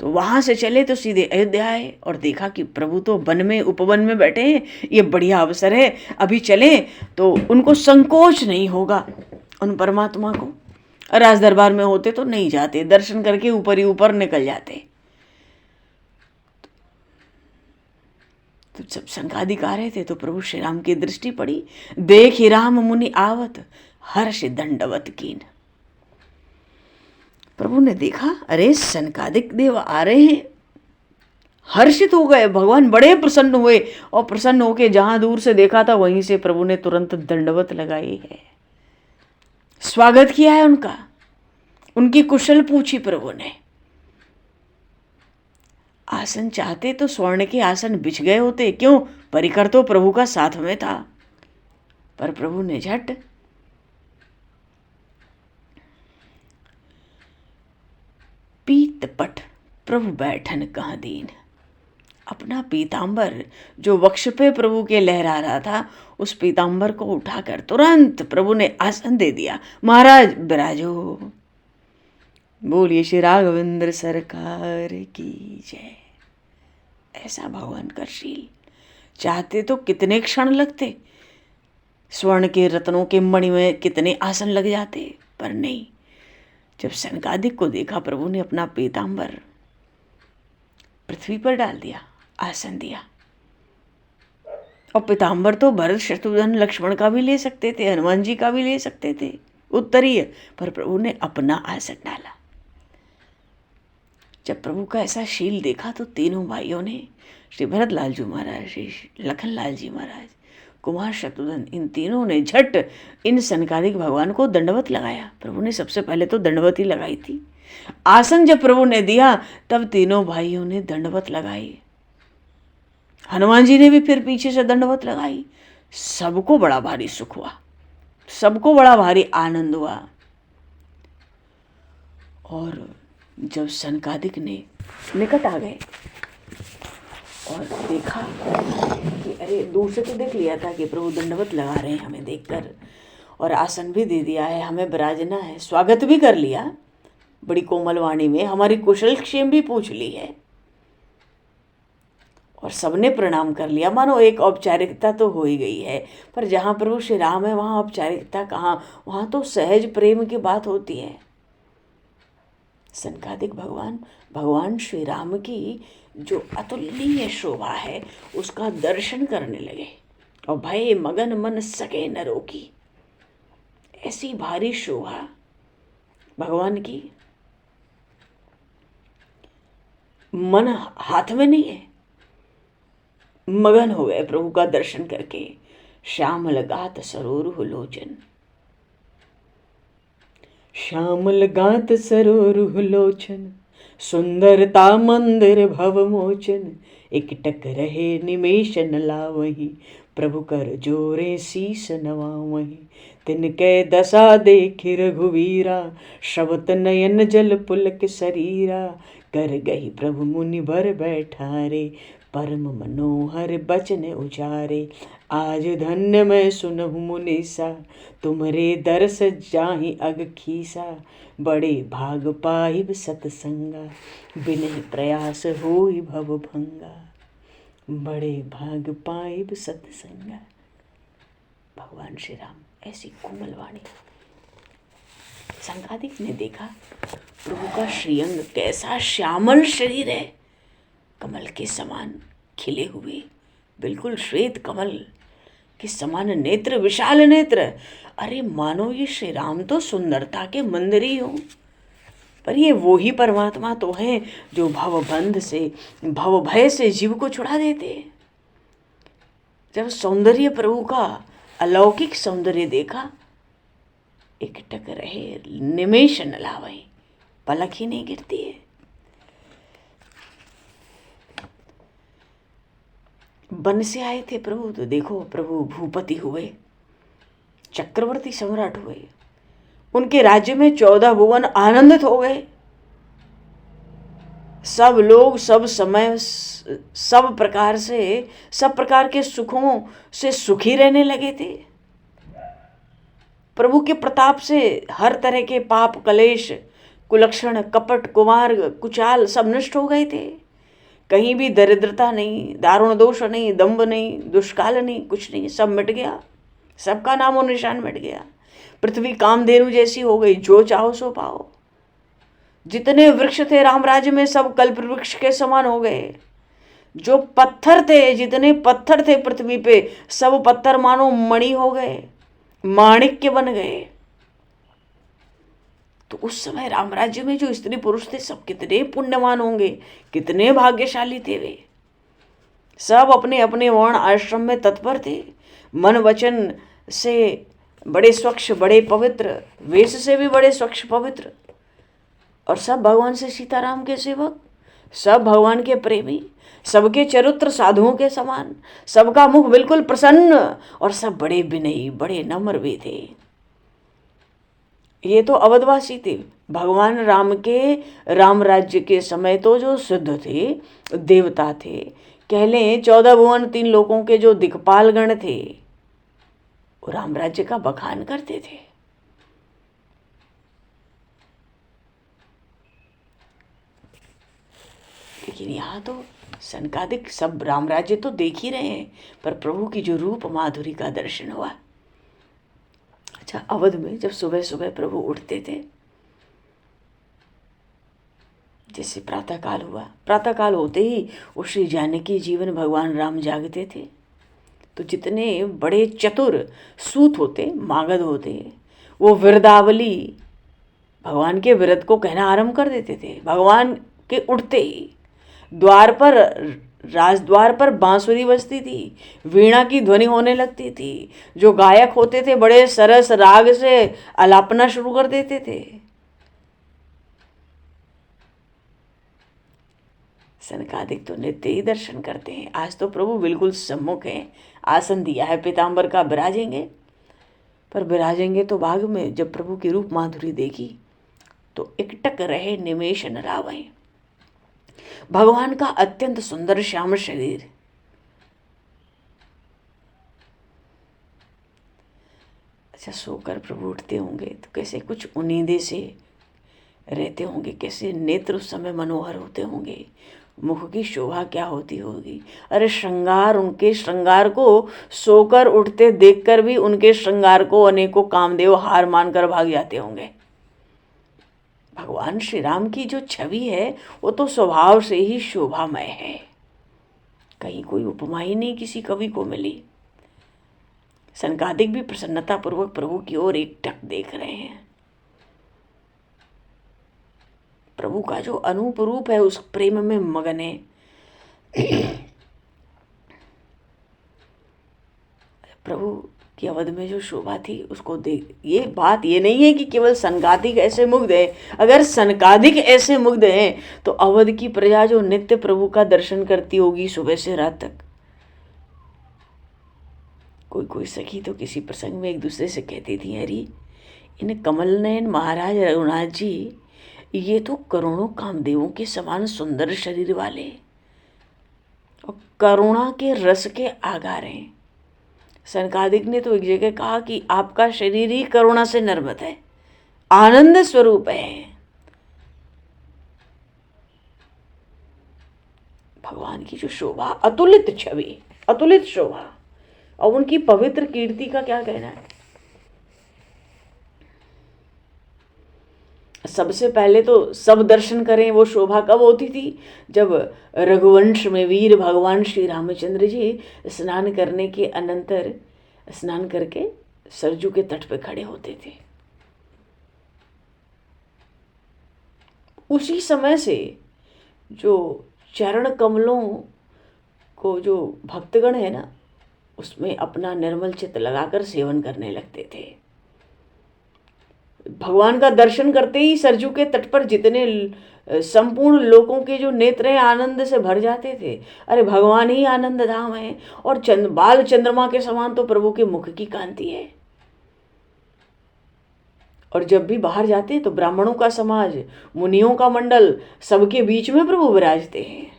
तो वहां से चले तो सीधे अयोध्या आए और देखा कि प्रभु तो वन में उपवन में बैठे हैं, ये बढ़िया अवसर है, अभी चले तो उनको संकोच नहीं होगा उन परमात्मा को। राज दरबार में होते तो नहीं जाते, दर्शन करके ऊपर ही ऊपर निकल जाते। तो जब सनकादिक आ रहे थे तो प्रभु श्री राम की दृष्टि पड़ी, देख ही राम मुनि आवत, हर्ष दंडवत कीन। प्रभु ने देखा, अरे सनकादिक देव आ रहे हैं, हर्षित हो गए। भगवान बड़े प्रसन्न हुए, और प्रसन्न होके जहां दूर से देखा था वहीं से प्रभु ने तुरंत दंडवत लगाई है, स्वागत किया है उनका, उनकी कुशल पूछी प्रभु ने। आसन चाहते तो स्वर्ण के आसन बिछ गए होते, क्यों? परिकर तो प्रभु का साथ में था। पर प्रभु ने झट पीत पट प्रभु बैठन कहाँ दीन, अपना पीतांबर जो वक्ष पे प्रभु के लहरा रहा था, उस पीतांबर को उठाकर तुरंत प्रभु ने आसन दे दिया। महाराज विराजो। बोलिए श्री राघवेंद्र सरकार की जय। ऐसा भगवान का शील। चाहते तो कितने क्षण लगते, स्वर्ण के रत्नों के मणि में कितने आसन लग जाते, पर नहीं। जब सनकादिक को देखा, प्रभु ने अपना पीतांबर पृथ्वी पर डाल दिया, आसन दिया। और पीतांबर तो भरत शत्रुघ्न लक्ष्मण का भी ले सकते थे, हनुमान जी का भी ले सकते थे, उत्तरीय, पर प्रभु ने अपना आसन डाला। जब प्रभु का ऐसा शील देखा तो तीनों भाइयों ने, श्री भरत लाल जी महाराज, श्री लखन लाल जी महाराज, कुमार, शत्रुघ्न, इन तीनों ने झट इन सनकादिक भगवान को दंडवत लगाया। प्रभु ने सबसे पहले तो दंडवत ही लगाई थी। आसन जब प्रभु ने दिया तब तीनों भाइयों ने दंडवत लगाई। हनुमान जी ने भी फिर पीछे से दंडवत लगाई। सबको बड़ा भारी सुख हुआ, सबको बड़ा भारी आनंद हुआ। और जब सनकादिक ने निकट आ गए और देखा कि अरे, दूर से तो देख लिया था कि प्रभु दंडवत लगा रहे हैं हमें देखकर, और आसन भी दे दिया है, हमें विराजना है, स्वागत भी कर लिया बड़ी कोमल वाणी में, हमारी कुशल क्षेम भी पूछ ली है और सबने प्रणाम कर लिया। मानो एक औपचारिकता तो हो ही गई है, पर जहाँ प्रभु श्री राम है वहाँ औपचारिकता कहाँ, वहाँ तो सहज प्रेम की बात होती है। सनकादिक भगवान श्री राम की जो अतुलनीय शोभा है उसका दर्शन करने लगे और भय मगन मन सके न रोकी। ऐसी भारी शोभा भगवान की, मन हाथ में नहीं है, मगन हो गए प्रभु का दर्शन करके। श्याम लगात सरोरुह लोचन, श्याम लगात सरोरुह लोचन, सुंदरता मंदिर भव मोचन, एकटक रहे निमेष न लावही, प्रभु कर जोरे शीस नवावही। तिनके दशा देखि रघुवीरा, श्रवत नयन जल पुलक शरीरा, कर गही प्रभु मुनि भर बैठारे, परम मनोहर बचन उचारे। आज धन्य मैं सुनहु मुनीसा, तुमरे दर्श जाहि अग खीसा, बड़े भाग पाइब सतसंगा, बिनहि प्रयास होई भव भंगा, बड़े भाग पाइब सतसंगा। भगवान श्री राम ऐसी कोमल वाणी। सनकादिक ने देखा प्रभु का श्रीअंग कैसा श्यामल शरीर है, कमल के समान खिले हुए, बिल्कुल श्वेत कमल के समान नेत्र, विशाल नेत्र। अरे मानो ये श्री राम तो सुंदरता के मंदिर ही हों, पर ये वो ही परमात्मा तो हैं जो भवबंध से, भव भय से जीव को छुड़ा देते। जब सौंदर्य प्रभु का अलौकिक सौंदर्य देखा, एकटक रहे निमेष न लावै, पलक ही नहीं गिरती है। वन से आए थे प्रभु तो देखो प्रभु भूपति हुए, चक्रवर्ती सम्राट हुए, उनके राज्य में 14 भुवन आनंदित हो गए। सब लोग सब समय सब प्रकार के सुखों से सुखी रहने लगे थे। प्रभु के प्रताप से हर तरह के पाप कलेश, कुलक्षण, कपट, कुमार्ग, कुचाल सब नष्ट हो गए थे। कहीं भी दरिद्रता नहीं, दारुण दोष नहीं, दंभ नहीं, दुष्काल नहीं, कुछ नहीं, सब मिट गया, सबका नामो निशान मिट गया। पृथ्वी कामधेनु जैसी हो गई, जो चाहो सो पाओ। जितने वृक्ष थे राम राज्य में सब कल्प वृक्ष के समान हो गए। जो पत्थर थे, जितने पत्थर थे पृथ्वी पे, सब पत्थर मानो मणि हो गए, माणिक्य बन गए। तो उस समय राम राज्य में जो स्त्री पुरुष थे सब कितने पुण्यवान होंगे, कितने भाग्यशाली थे वे। सब अपने अपने वर्ण आश्रम में तत्पर थे, मन वचन से बड़े स्वच्छ, बड़े पवित्र, वेश से भी बड़े स्वच्छ पवित्र, और सब भगवान से सीताराम के सेवक, सब भगवान के प्रेमी, सबके चरित्र साधुओं के समान, सबका मुख बिल्कुल प्रसन्न, और सब बड़े विनयी, बड़े नम्र भी थे। ये तो अवधवासी थे। भगवान राम के राम राज्य के समय तो जो सिद्ध थे, देवता थे, कह लें 14 भुवन 3 लोकों के जो दिक्पाल गण थे, वो राम राज्य का बखान करते थे। लेकिन यहाँ तो सनकादिक सब राम राज्य तो देख ही रहे हैं, पर प्रभु की जो रूप माधुरी का दर्शन हुआ। अच्छा, अवध में जब सुबह सुबह प्रभु उठते थे, जैसे प्रातःकाल हुआ, प्रातःकाल होते ही वो श्री जानकी जीवन भगवान राम जागते थे। तो जितने बड़े चतुर सूत होते, मागध होते, वो विरदावली भगवान के विरद को कहना आरंभ कर देते थे। भगवान के उठते ही द्वार पर राजद्वार पर बांसुरी बजती थी, वीणा की ध्वनि होने लगती थी, जो गायक होते थे बड़े सरस राग से आलापना शुरू कर देते थे। सनकादिक तो नित्य ही दर्शन करते हैं। आज तो प्रभु बिल्कुल सम्मुख हैं, आसन दिया है पीताम्बर का, विराजेंगे। पर विराजेंगे तो बाग में जब प्रभु की रूप माधुरी देखी तो एकटक रहे निमेष न रावै। भगवान का अत्यंत सुंदर श्याम शरीर, अच्छा सोकर प्रभु उठते होंगे तो कैसे कुछ उन्नीदे से रहते होंगे, कैसे नेत्र उस समय मनोहर होते होंगे, मुख की शोभा क्या होती होगी। अरे श्रृंगार, उनके श्रृंगार को सोकर उठते देखकर भी उनके श्रृंगार को अनेकों कामदेव हार मानकर भाग जाते होंगे। भगवान श्री राम की जो छवि है वो तो स्वभाव से ही शोभामय है, कहीं कोई उपमा ही नहीं किसी कवि को मिली। सनकादिक भी प्रसन्नता पूर्वक प्रभु की ओर एकटक देख रहे हैं। प्रभु का जो अनूप रूप है उस प्रेम में मगन है। प्रभु की अवध में जो शोभा थी उसको देख, ये बात ये नहीं है कि केवल सनकादिक ऐसे मुग्ध है। अगर सनकादिक ऐसे मुग्ध हैं तो अवध की प्रजा जो नित्य प्रभु का दर्शन करती होगी सुबह से रात तक। कोई सखी तो किसी प्रसंग में एक दूसरे से कहती थी, अरे इन कमल नयन महाराज रघुनाथ जी ये तो करोड़ों कामदेवों के समान सुंदर शरीर वाले और करुणा के रस के आगार हैं। सनकादिक ने तो एक जगह कहा कि आपका शरीर ही करुणा से निर्मित है, आनंद स्वरूप है। भगवान की जो शोभा, अतुलित छवि, अतुलित शोभा, और उनकी पवित्र कीर्ति का क्या कहना है। सबसे पहले तो सब दर्शन करें वो शोभा कब होती थी, जब रघुवंश में वीर भगवान श्री रामचंद्र जी स्नान करने के अनंतर स्नान करके सरजू के तट पे खड़े होते थे। उसी समय से जो चरण कमलों को जो भक्तगण है ना उसमें अपना निर्मल चित्त लगाकर सेवन करने लगते थे। भगवान का दर्शन करते ही सरजू के तट पर जितने संपूर्ण लोगों के जो नेत्र हैं आनंद से भर जाते थे। अरे भगवान ही आनंद धाम है और बाल चंद्रमा के समान तो प्रभु के मुख की कांति है। और जब भी बाहर जाते तो ब्राह्मणों का समाज, मुनियों का मंडल, सबके बीच में प्रभु विराजते हैं।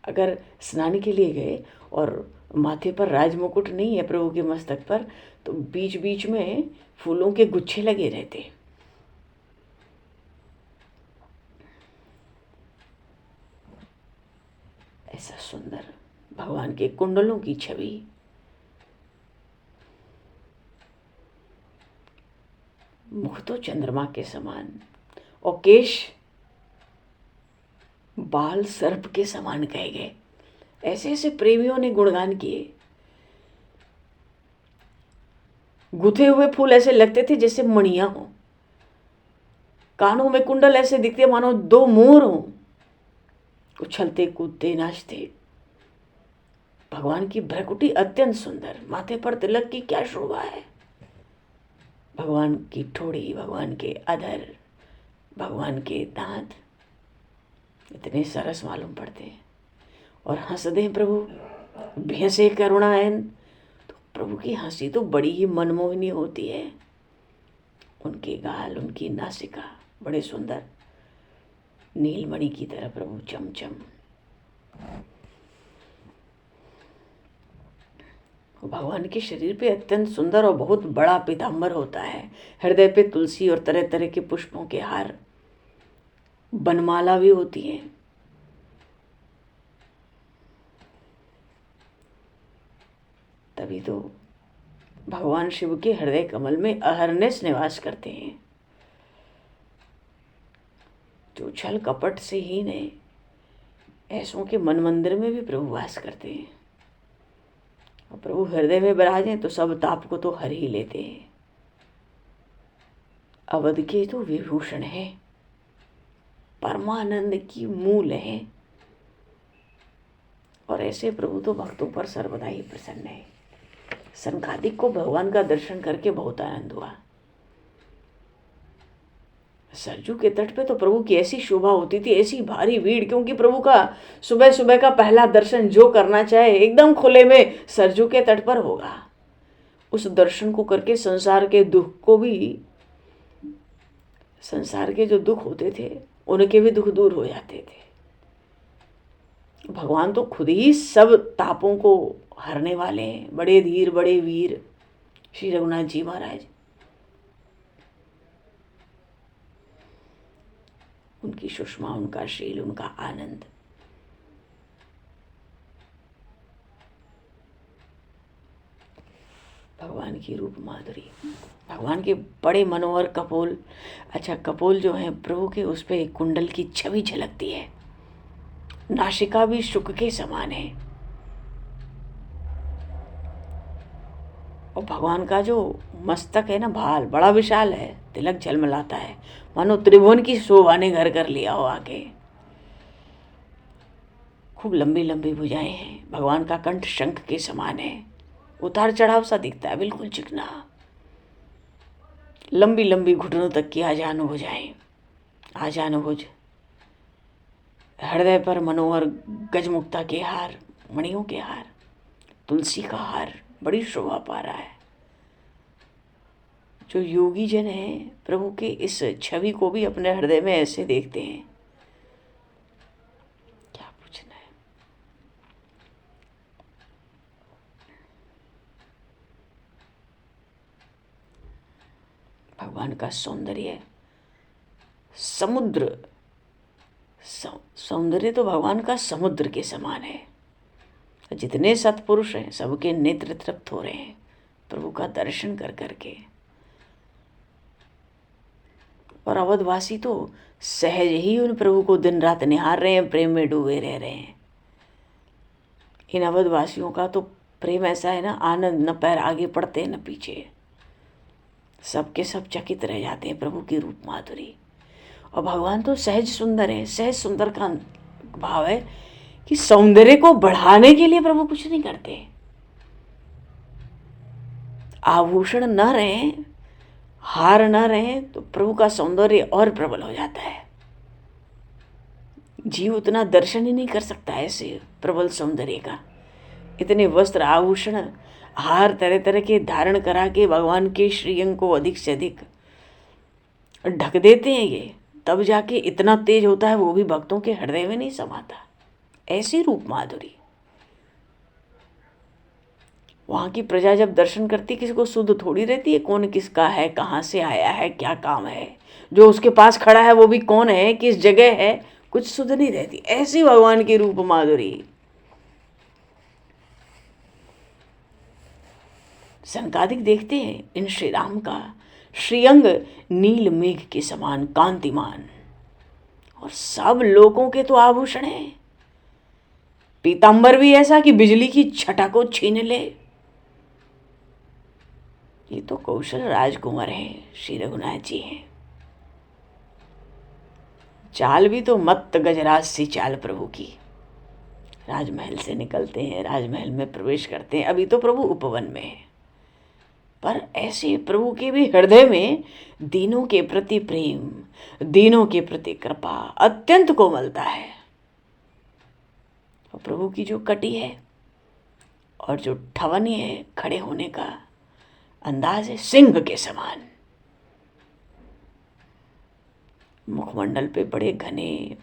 अगर स्नान के लिए गए और माथे पर राजमुकुट नहीं है प्रभु के मस्तक पर तो बीच बीच में फूलों के गुच्छे लगे रहते। ऐसा सुंदर भगवान के कुंडलों की छवि, मुख तो चंद्रमा के समान और केश बाल सर्प के समान कहे गए। ऐसे ऐसे प्रेमियों ने गुणगान किए। गुथे हुए फूल ऐसे लगते थे जैसे मणियां हों, कानों में कुंडल ऐसे दिखते मानो दो मोर हों, उछलते कूदते नाचते। भगवान की भ्रकुटी अत्यंत सुंदर, माथे पर तिलक की क्या शोभा है। भगवान की ठोड़ी, भगवान के अधर, भगवान के दांत इतने सरस मालूम पड़ते हैं। और हंस दें प्रभु भैंसे करुणायन, तो प्रभु की हंसी तो बड़ी ही मनमोहिनी होती है। उनके गाल, उनकी नासिका बड़े सुंदर, नीलमणि की तरह प्रभु चमचम। भगवान के शरीर पे अत्यंत सुंदर और बहुत बड़ा पीताम्बर होता है। हृदय पे तुलसी और तरह तरह के पुष्पों के हार, बनमाला भी होती है। तभी तो भगवान शिव के हृदय कमल में अहरनिश निवास करते हैं। जो छल कपट से हीन है ऐसों के मन मंदिर में भी प्रभु वास करते हैं। और प्रभु हृदय में विराजें तो सब ताप को तो हर ही लेते हैं। अवध के तो विभूषण है। परमानंद की मूल है। और ऐसे प्रभु तो भक्तों पर सर्वदा ही प्रसन्न है। सनकादिक को भगवान का दर्शन करके बहुत आनंद हुआ। सरजू के तट पे तो प्रभु की ऐसी शोभा होती थी, ऐसी भारी भीड़, क्योंकि प्रभु का सुबह सुबह का पहला दर्शन जो करना चाहे एकदम खुले में सरजू के तट पर होगा। उस दर्शन को करके संसार के दुख को भी, संसार के जो दुख होते थे उनके भी दुख दूर हो जाते थे। भगवान तो खुद ही सब तापों को हरने वाले हैं, बड़े धीर बड़े वीर श्री रघुनाथ जी महाराज। उनकी सुषमा, उनका शील, उनका आनंद, भगवान की रूप माधुरी, भगवान के बड़े मनोहर कपोल। अच्छा, कपोल जो है प्रभु के, उस पे कुंडल की छवि झलकती है। नासिका भी शुक के समान है। और भगवान का जो मस्तक है ना, भाल बड़ा विशाल है, तिलक झलमलाता है, मानो त्रिभुवन की शोभा ने घर कर लिया हो आके। खूब लंबी लंबी भुजाएं हैं। भगवान का कंठ शंख के समान है, उतार चढ़ाव सा दिखता है, बिल्कुल चिकना। लंबी लंबी घुटनों तक की आजानु भुजाएं, आजानु भुज। हृदय पर मनोहर गजमुक्ता के हार, मणियों के हार, तुलसी का हार बड़ी शोभा पा रहा है। जो योगी जन हैं प्रभु के इस छवि को भी अपने हृदय में ऐसे देखते हैं। क्या पूछना है। भगवान का सौंदर्य, समुद्र, सौंदर्य तो भगवान का समुद्र के समान है। जितने सत्पुरुष हैं सबके नेत्र तृप्त हो रहे हैं प्रभु का दर्शन कर करके। और अवधवासी तो सहज ही उन प्रभु को दिन रात निहार रहे हैं, प्रेम में डूबे रह रहे हैं। इन अवधवासियों का तो प्रेम ऐसा है ना, आनंद, न पैर आगे पड़ते न पीछे, सबके सब चकित रह जाते हैं प्रभु की रूप माधुरी। और भगवान तो सहज सुंदर है। सहज सुंदर का भाव है कि सौंदर्य को बढ़ाने के लिए प्रभु कुछ नहीं करते। आभूषण न रहे, हार न रहे तो प्रभु का सौंदर्य और प्रबल हो जाता है। जीव उतना दर्शन ही नहीं कर सकता ऐसे प्रबल सौंदर्य का। इतने वस्त्र, आभूषण, हार तरह तरह के धारण करा के भगवान के श्रीअंग को अधिक से अधिक ढक देते हैं ये, तब जाके इतना तेज होता है, वो भी भक्तों के हृदय में नहीं समाता। ऐसी रूप माधुरी। वहां की प्रजा जब दर्शन करती, किसी को शुद्ध थोड़ी रहती है कौन किसका है, कहाँ से आया है, क्या काम है। जो उसके पास खड़ा है वो भी कौन है, किस जगह है, कुछ शुद्ध नहीं रहती। ऐसी भगवान की रूप माधुरी। सनकादिक देखते हैं इन श्री राम का श्रीअंग नील मेघ के समान कांतिमान, और सब लोगों के तो आभूषण है। पीतांबर भी ऐसा कि बिजली की छटा को छीन ले। ये तो कौशल राजकुमार हैं, श्री रघुनाथ जी हैं। चाल भी तो मत्त गजराज सी चाल प्रभु की। राजमहल से निकलते हैं, राजमहल में प्रवेश करते हैं। अभी तो प्रभु उपवन में है, पर ऐसे प्रभु के भी हृदय में दीनों के प्रति प्रेम, दीनों के प्रति कृपा अत्यंत कोमलता है। और प्रभु की जो कटी है और जो ठवनी है, खड़े होने का अंदाज है, सिंह के समान। मुखमंडल पे बड़े घने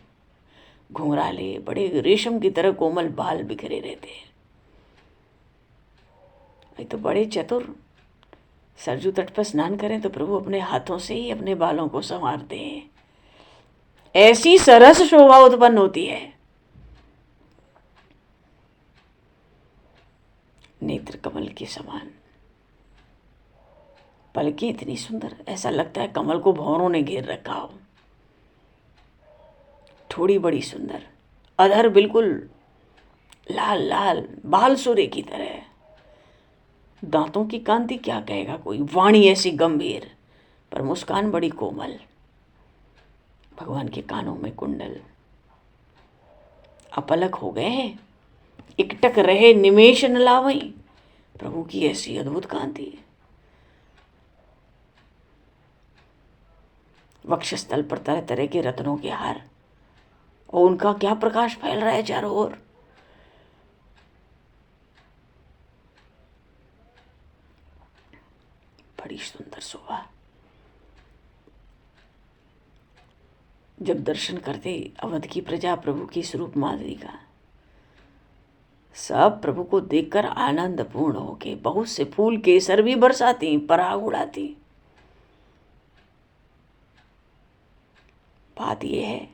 घुंघराले, बड़े रेशम की तरह कोमल बाल बिखरे रहते हैं। ये तो बड़े चतुर। सरजू तट पर स्नान करें तो प्रभु अपने हाथों से ही अपने बालों को संवारते हैं। ऐसी सरस शोभा उत्पन्न होती है। नेत्र कमल के समान, पलकें इतनी सुंदर, ऐसा लगता है कमल को भंवरों ने घेर रखा हो। थोड़ी बड़ी सुंदर, अधर बिल्कुल लाल लाल, बाल सूर्य की तरह। दांतों की कांति क्या कहेगा कोई, वाणी ऐसी गंभीर, पर मुस्कान बड़ी कोमल। भगवान के कानों में कुंडल, अपलक हो गए हैं, एकटक रहे निमेष न लावई। प्रभु की ऐसी अद्भुत कांति है। वक्षस्थल पर तरह तरह के रत्नों के हार, और उनका क्या प्रकाश फैल रहा है चारों ओर। बड़ी सुंदर शोभा। जब दर्शन करते अवध की प्रजा प्रभु की स्वरूप माधुरी का, सब प्रभु को देखकर आनंद पूर्ण होके बहुत से फूल केसर भी बरसाती, पराग उड़ाती। बात यह है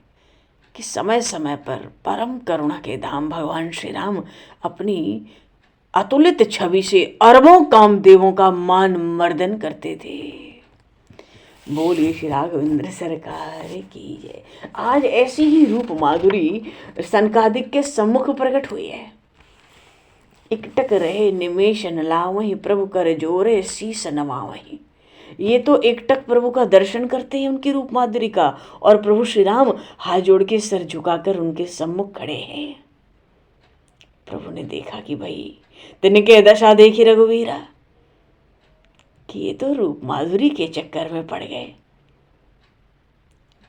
कि समय समय पर परम करुणा के धाम भगवान श्री राम अपनी अतुलित छवि से अरबों कामदेवों का मान मर्दन करते थे। बोलिए श्री राघवेंद्र सरकार की जय। आज ऐसी ही रूप माधुरी सनकादिक के सम्मुख प्रकट हुई है। एकटक रहे निमेष न लावहीं, प्रभु कर जोरे शीस नवावहीं। ये तो एकटक प्रभु का दर्शन करते हैं उनकी रूप माधुरी का, और प्रभु श्री राम हाथ जोड़ के सर झुकाकर उनके सम्मुख खड़े हैं। प्रभु ने देखा कि भाई तिनके दशा देखी रघुवीरा, कि ये तो रूप माधुरी के चक्कर में पड़ गए।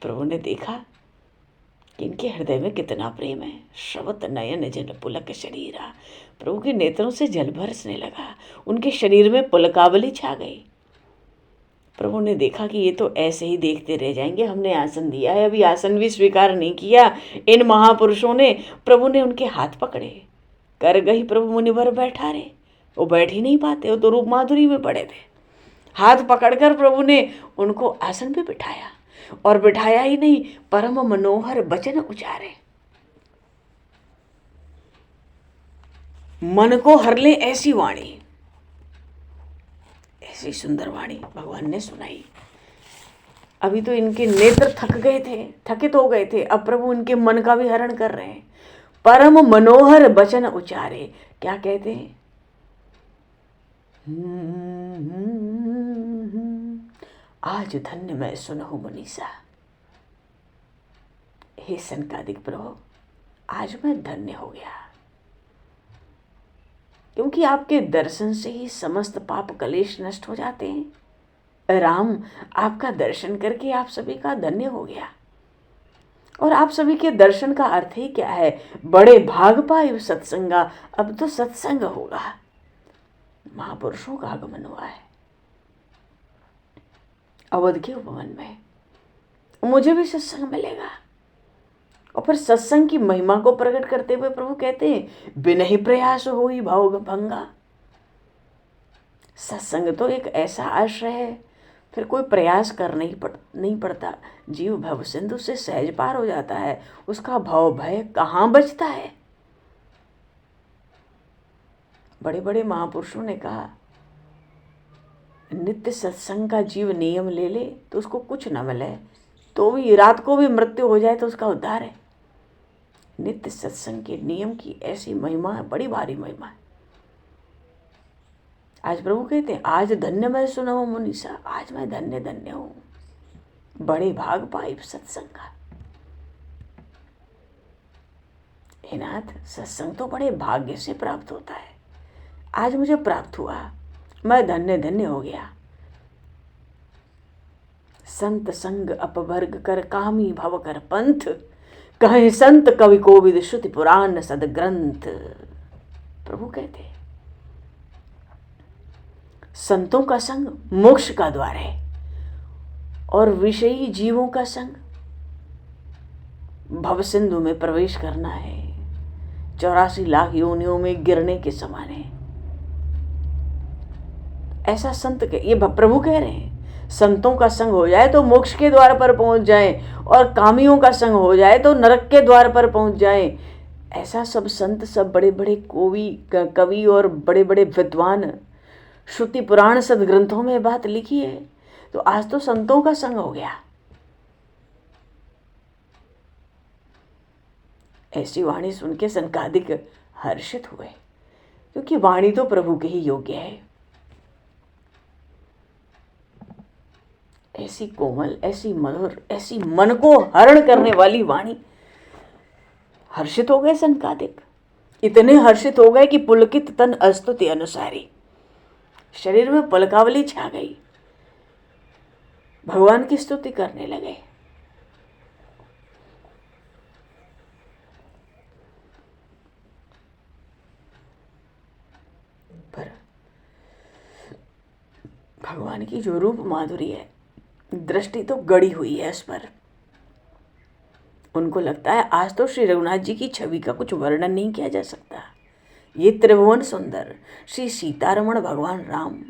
प्रभु ने देखा कि इनके हृदय में कितना प्रेम है। श्रवत नयन जल पुलक शरीरा, प्रभु के नेत्रों से जल बरसने लगा, उनके शरीर में पुलकावली छा गई। प्रभु ने देखा कि ये तो ऐसे ही देखते रह जाएंगे, हमने आसन दिया है, अभी आसन भी स्वीकार नहीं किया इन महापुरुषों ने। प्रभु ने उनके हाथ पकड़े, कर गई प्रभु मुनिवर बैठा रे। वो बैठ ही नहीं पाते, वो तो रूप माधुरी में पड़े थे। हाथ पकड़कर प्रभु ने उनको आसन पे बिठाया, और बिठाया ही नहीं, परम मनोहर वचन उचारे। मन को हर ले ऐसी वाणी, ऐसी सुंदर वाणी भगवान ने सुनाई। अभी तो इनके नेत्र थक गए थे, थकित हो गए थे, अब प्रभु इनके मन का भी हरण कर रहे हैं। परम मनोहर वचन उचारे, क्या कहते हैं? आज धन्य मैं सुनहु मुनीसा। हे सनकादिक प्रभु, आज मैं धन्य हो गया, क्योंकि आपके दर्शन से ही समस्त पाप कलेश नष्ट हो जाते हैं। राम, आपका दर्शन करके आप सभी का धन्य हो गया। और आप सभी के दर्शन का अर्थ ही क्या है? बड़े भाग पाए सत्संगा। अब तो सत्संग होगा, महापुरुषों का आगमन हुआ है अवध के उपवन में, मुझे भी सत्संग मिलेगा। और फिर सत्संग की महिमा को प्रकट करते हुए प्रभु कहते हैं, बिन ही प्रयास हो ही भाव भंगा। सत्संग तो एक ऐसा आश्रय है, फिर कोई प्रयास कर नहीं पड़ता। जीव भव सिंधु से सहज पार हो जाता है, उसका भव भय कहाँ बचता है। बड़े बड़े महापुरुषों ने कहा, नित्य सत्संग का जीव नियम ले ले तो उसको कुछ न मिले, तो भी रात को भी मृत्यु हो जाए तो उसका उद्धार है। नित्य सत्संग के नियम की ऐसी महिमा है, बड़ी भारी महिमा है। आज प्रभु कहते हैं, आज धन्य मैं सुनहु मुनीसा, आज मैं धन्य धन्य हूं, बड़े भाग पाई सत्संग का। हे नाथ, सत्संग तो बड़े भाग्य से प्राप्त होता है, आज मुझे प्राप्त हुआ, मैं धन्य धन्य हो गया। संत संग अपवर्ग कर कामी भव कर पंथ, कहे संत कवि कोविद श्रुति पुराण सदग्रंथ। प्रभु कहते हैं, संतों का संग मोक्ष का द्वार है, और विषयी जीवों का संग भव सिंधु में प्रवेश करना है, 84 लाख योनियों में गिरने के समान है। ऐसा संत के ये प्रभु कह रहे हैं, संतों का संग हो जाए तो मोक्ष के द्वार पर पहुंच जाए, और कामियों का संग हो जाए तो नरक के द्वार पर पहुंच जाए। ऐसा सब संत, सब बड़े बड़े कवि और बड़े बड़े विद्वान श्रुति पुराण सदग्रंथों में बात लिखी है। तो आज तो संतों का संग हो गया। ऐसी वाणी सुन के सनकादिक हर्षित हुए, क्योंकि वाणी तो प्रभु के ही योग्य है। ऐसी कोमल, ऐसी मधुर, ऐसी मन को हरण करने वाली वाणी। हर्षित हो गए सनकादिक, इतने हर्षित हो गए कि पुलकित तन अस्तुति अनुसारी, शरीर में पलकावली छा गई, भगवान की स्तुति करने लगे। पर भगवान की जो रूप माधुरी है, दृष्टि तो गड़ी हुई है इस पर। उनको लगता है आज तो श्री रघुनाथ जी की छवि का कुछ वर्णन नहीं किया जा सकता। ये त्रिभुवन सुंदर श्री सीतारमण भगवान राम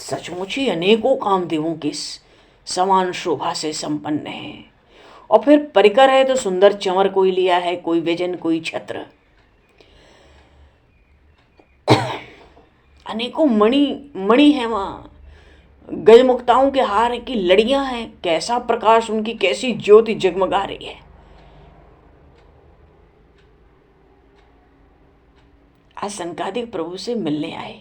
सचमुच ही अनेकों कामदेवों की समान शोभा से संपन्न है। और फिर परिकर है तो सुंदर चंवर कोई लिया है, कोई व्यजन, कोई छत्र, अनेकों मणि है वहां, गजमुक्ताओं के हार की लड़ियां हैं, कैसा प्रकाश उनकी, कैसी ज्योति जगमगा रही है। आज सनकादिक प्रभु से मिलने आए।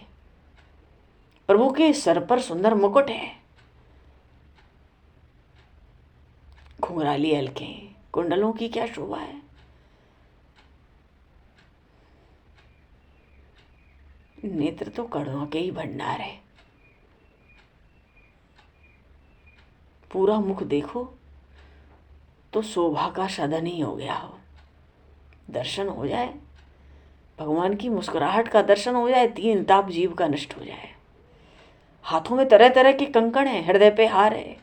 प्रभु के सर पर सुंदर मुकुट है, घुंघराली अलकें, कुंडलों की क्या शोभा है। नेत्र तो कड़ों के ही भंडार है। पूरा मुख देखो तो शोभा का सदन ही हो गया हो। दर्शन हो जाए, भगवान की मुस्कुराहट का दर्शन हो जाए, तीन ताप जीव का नष्ट हो जाए। हाथों में तरह तरह के कंकण है, हृदय पे हार है,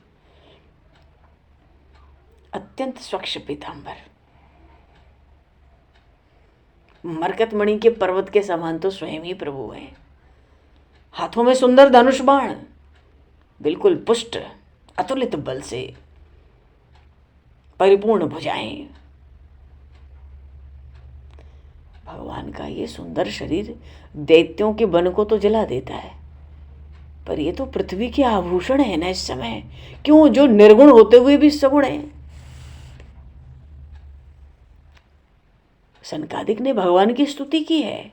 अत्यंत स्वच्छ पीतांबर, मरकतमणि के पर्वत के समान तो स्वयं ही प्रभु है। हाथों में सुंदर धनुष बाण, बिल्कुल पुष्ट अतुलित बल से परिपूर्ण भुजाएं। भगवान का ये सुंदर शरीर दैत्यों के वन को तो जला देता है, पर ये तो पृथ्वी के आभूषण है ना इस समय, क्यों, जो निर्गुण होते हुए भी सगुण है। सनकादिक ने भगवान की स्तुति की है।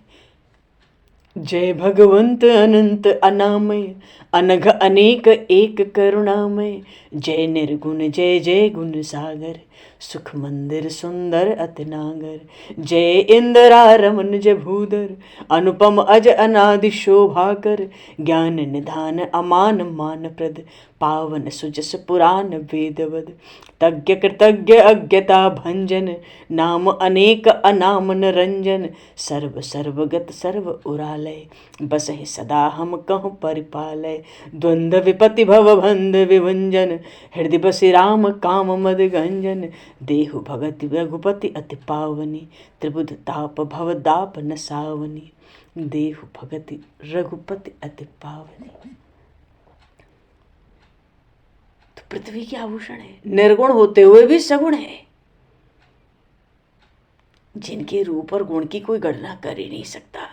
जय भगवंत अनंत अनामय, अनघ अनेक एक करुणामय, जय निर्गुण जय जय गुण सागर, सुख मंदिर सुंदर अतनागर, जय इंद्रारमन जय भूधर, अनुपम अज अनादि शोभाकर, ज्ञान निधान अमान मान प्रद, पावन सुजस पुराण वेदवद, तज्ञ कृतज्ञ अज्ञता भंजन, नाम अनेक अनाम निरंजन, सर्व सर्वगत सर्व उरालय, बस ही सदा हम कहूँ परिपालय, द्वंद्व विपति भव बंध विभंजन, हृदय बसि राम काम मद गंजन, देहु भगति रघुपति अति पावनी, त्रिबुध ताप भव दाप न सावनी, देहु भगति रघुपति अति पावनी। तो पृथ्वी के आभूषण है, निर्गुण होते हुए भी सगुण है, जिनके रूप और गुण की कोई गणना कर ही नहीं सकता।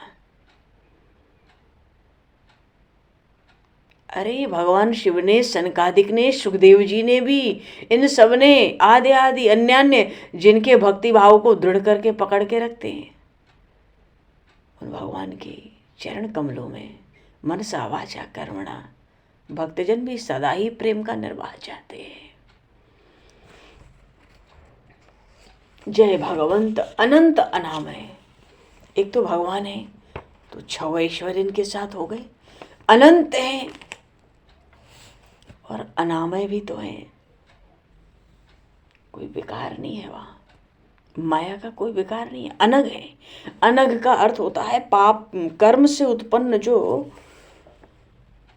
अरे भगवान शिव ने, सनकादिक ने, सुखदेव जी ने भी, इन सब ने आदि आदि अन्य अन्य जिनके भक्ति भाव को दृढ़ करके पकड़ के रखते हैं, उन भगवान के चरण कमलों में मनसा वाचा कर्मणा भक्तजन भी सदा ही प्रेम का निर्वाह चाहते हैं। जय भगवंत अनंत अनामय। एक तो भगवान है तो छह ऐश्वर्य इनके साथ हो गए, अनंत है और अनामय भी तो है, कोई विकार नहीं है वहां, माया का कोई विकार नहीं है, अनग है। अनग का अर्थ होता है पाप कर्म से उत्पन्न जो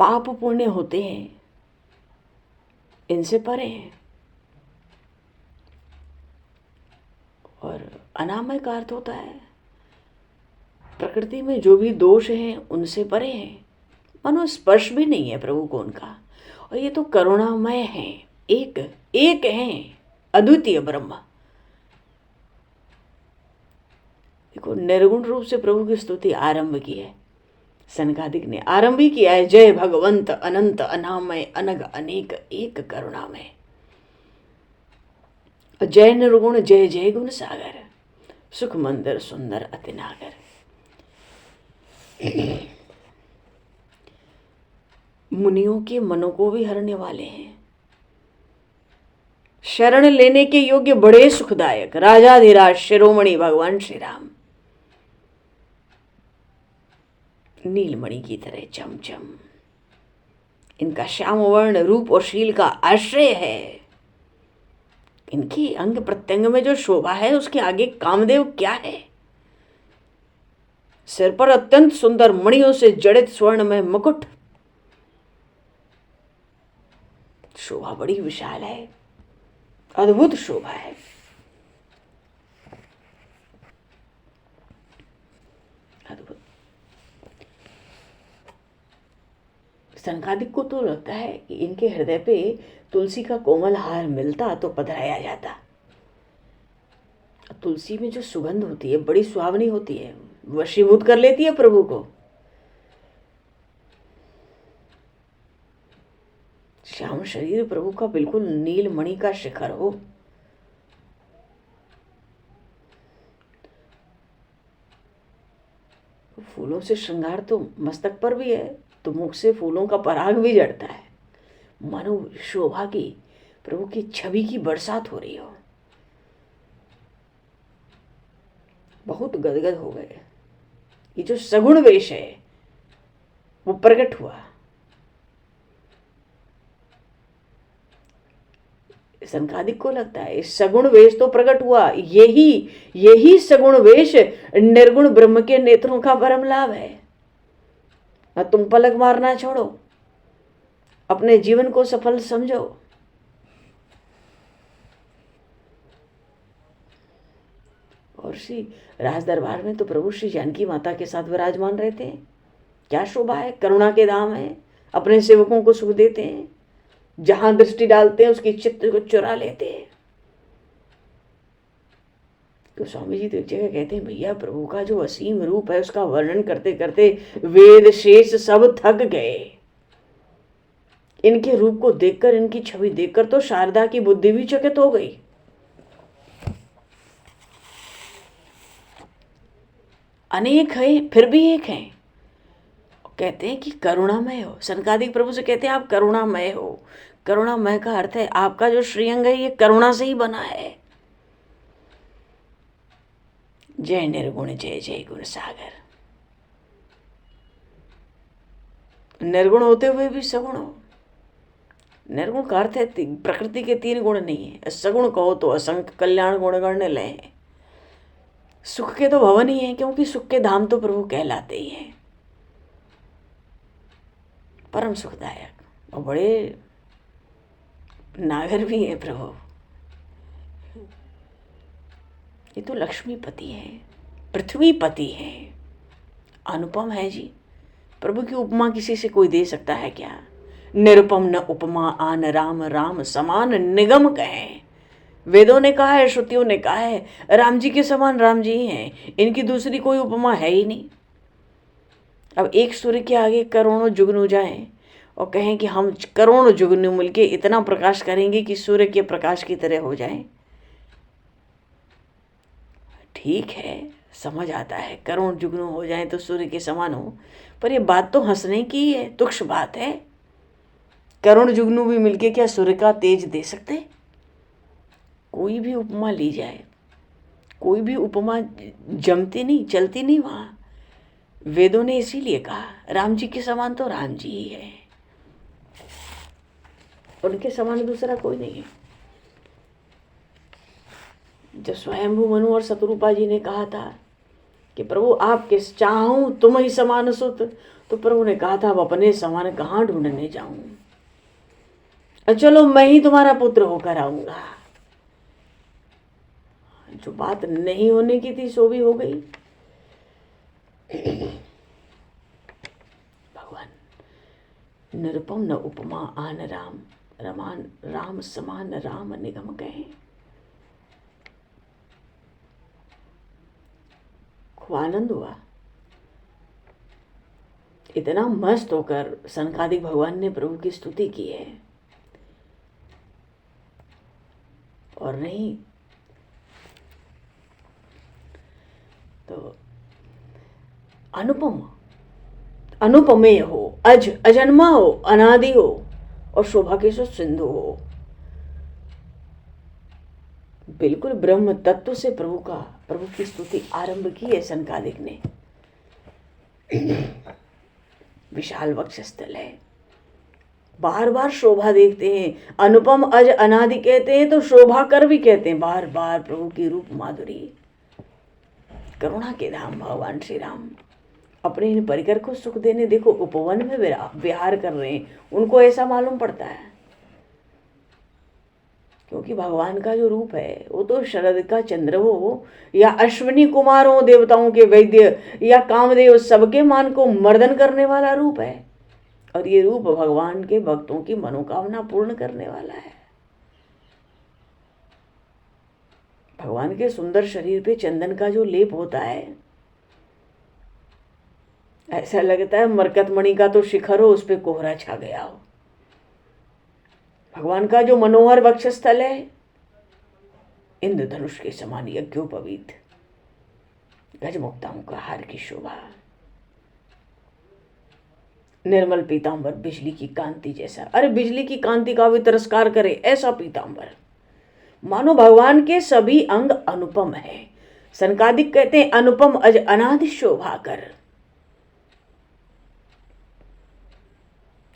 पाप पुण्य होते हैं, इनसे परे हैं। और अनामय का अर्थ होता है प्रकृति में जो भी दोष हैं उनसे परे हैं, मनो स्पर्श भी नहीं है प्रभु को उनका। और ये तो करुणामय है, एक एक है, अद्वितीय ब्रह्म। देखो निर्गुण रूप से प्रभु की स्तुति आरंभ की है, सनकादिक ने आरंभ ही किया है, जय भगवंत अनंत अनामय अनग अनेक एक करुणामय, जय निर्गुण जय जय गुण सागर, सुख मंदिर सुंदर अतिनागर। मुनियों के मनों को भी हरने वाले हैं, शरण लेने के योग्य, बड़े सुखदायक, राजाधिराज शिरोमणि भगवान श्री राम नीलमणि की तरह चमचम। इनका श्याम वर्ण रूप और शील का आश्रय है। इनके अंग प्रत्यंग में जो शोभा है उसके आगे कामदेव क्या है। सिर पर अत्यंत सुंदर मणियों से जड़ित स्वर्ण में मुकुट, शोभा बड़ी विशाल है, अद्भुत शोभा है। अद्भुत। सनकादिक को तो लगता है कि इनके हृदय पे तुलसी का कोमल हार मिलता तो पधराया जाता। तुलसी में जो सुगंध होती है बड़ी सुहावनी होती है, वशीभूत कर लेती है प्रभु को। श्याम शरीर प्रभु का बिल्कुल नीलमणि का शिखर हो। फूलों से श्रृंगार तो मस्तक पर भी है, तो मुख से फूलों का पराग भी जड़ता है। मानो शोभा की, प्रभु की छवि की बरसात हो रही हो। बहुत गदगद हो गए। ये जो सगुण वेश है वो प्रकट हुआ। सनकादिक को लगता है सगुण वेश तो प्रकट हुआ, यही सगुण वेश निर्गुण ब्रह्म के नेत्रों का परम लाभ है। न तुम पलक मारना छोड़ो, अपने जीवन को सफल समझो। और श्री राज दरबार में तो प्रभु श्री जानकी माता के साथ विराजमान रहते हैं। क्या शोभा है, करुणा के धाम है, अपने सेवकों को सुख देते हैं, जहां दृष्टि डालते हैं उसकी चित्त को चुरा लेते हैं। तो स्वामी जी तो एक जगह कहते हैं, भैया प्रभु का जो असीम रूप है उसका वर्णन करते करते वेद शेष सब थक गए। इनके रूप को देखकर, इनकी छवि देखकर तो शारदा की बुद्धि भी चकित हो गई। अनेक है फिर भी एक है। कहते हैं कि करुणामय हो। सनकादिक प्रभु से कहते हैं आप करुणामय हो। करुणामय का अर्थ है आपका जो श्रीअंग है ये करुणा से ही बना है। जय निर्गुण जय जय गुण सागर। निर्गुण होते हुए भी सगुण हो। निर्गुण का अर्थ है प्रकृति के 3 गुण नहीं है। सगुण कहो तो असंख्य कल्याण गुण गण्य लय। सुख के तो भवन ही है, क्योंकि सुख के धाम तो प्रभु कहलाते ही हैं। परम सुखदायक और बड़े नागर भी है प्रभु। ये तो लक्ष्मीपति है, पृथ्वीपति है, अनुपम है जी। प्रभु की उपमा किसी से कोई दे सकता है क्या? निरुपम न उपमा आन राम, राम समान निगम कहें। वेदों ने कहा है, श्रुतियों ने कहा है, राम जी के समान राम जी ही हैं। इनकी दूसरी कोई उपमा है ही नहीं। अब एक सूर्य के आगे करोड़ों जुगनू जाएं और कहें कि हम करोड़ों जुगनू मिलके इतना प्रकाश करेंगे कि सूर्य के प्रकाश की तरह हो जाएं। ठीक है, समझ आता है करोड़ जुगनू हो जाएं तो सूर्य के समान हो, पर ये बात तो हंसने की है, तुच्छ बात है। करोड़ जुगनू भी मिलके क्या सूर्य का तेज दे सकते? कोई भी उपमा ली जाए, कोई भी उपमा जमती नहीं, चलती नहीं वहाँ। वेदों ने इसीलिए कहा राम जी के समान तो राम जी ही है, उनके समान दूसरा कोई नहीं है। जब स्वयंभू मनु और शतरूपा जी ने कहा था कि प्रभु आप किस चाहूं तुम ही समान सुत, तो प्रभु ने कहा था अब अपने समान कहाँ ढूंढने जाऊं, चलो मैं ही तुम्हारा पुत्र होकर आऊंगा। जो बात नहीं होने की थी सो भी हो गई। भगवान निरुपम न उपमा आन राम, रमान राम समान राम निगम कहें। खूब आनंद हुआ। इतना मस्त होकर सनकादिक भगवान ने प्रभु की स्तुति की है। और नहीं तो अनुपम अनुपमेय हो, अजन्मा हो, अनादि हो और शोभा के सो सिंधु हो। बिल्कुल ब्रह्म तत्व से प्रभु की स्तुति आरंभ की है सनकादिक ने। विशाल वक्षस्थल है, बार बार शोभा देखते हैं। अनुपम अज अनादि कहते हैं तो शोभा कर भी कहते हैं, बार बार प्रभु की रूप माधुरी। करुणा के धाम भगवान श्री राम अपने इन परिकर को सुख देने देखो उपवन में विहार कर रहे हैं। उनको ऐसा मालूम पड़ता है क्योंकि भगवान का जो रूप है वो तो शरद का चंद्र हो या अश्विनी कुमार हो, देवताओं के वैद्य या कामदेव, सबके मान को मर्दन करने वाला रूप है। और ये रूप भगवान के भक्तों की मनोकामना पूर्ण करने वाला है। भगवान के सुंदर शरीर पे चंदन का जो लेप होता है, ऐसा लगता है मरकतमणि का तो शिखर हो, उस पे कोहरा छा गया हो। भगवान का जो मनोहर वक्षस्थल है, इंद्रधनुष के समान यज्ञोपवीत, गजमुक्ताओं का हार की शोभा, निर्मल पीतांबर बिजली की कांति जैसा। अरे बिजली की कांति का भी तिरस्कार करे ऐसा पीतांबर। मानो भगवान के सभी अंग अनुपम है। सनकादिक कहते हैं अनुपम अज अनादि शोभा कर।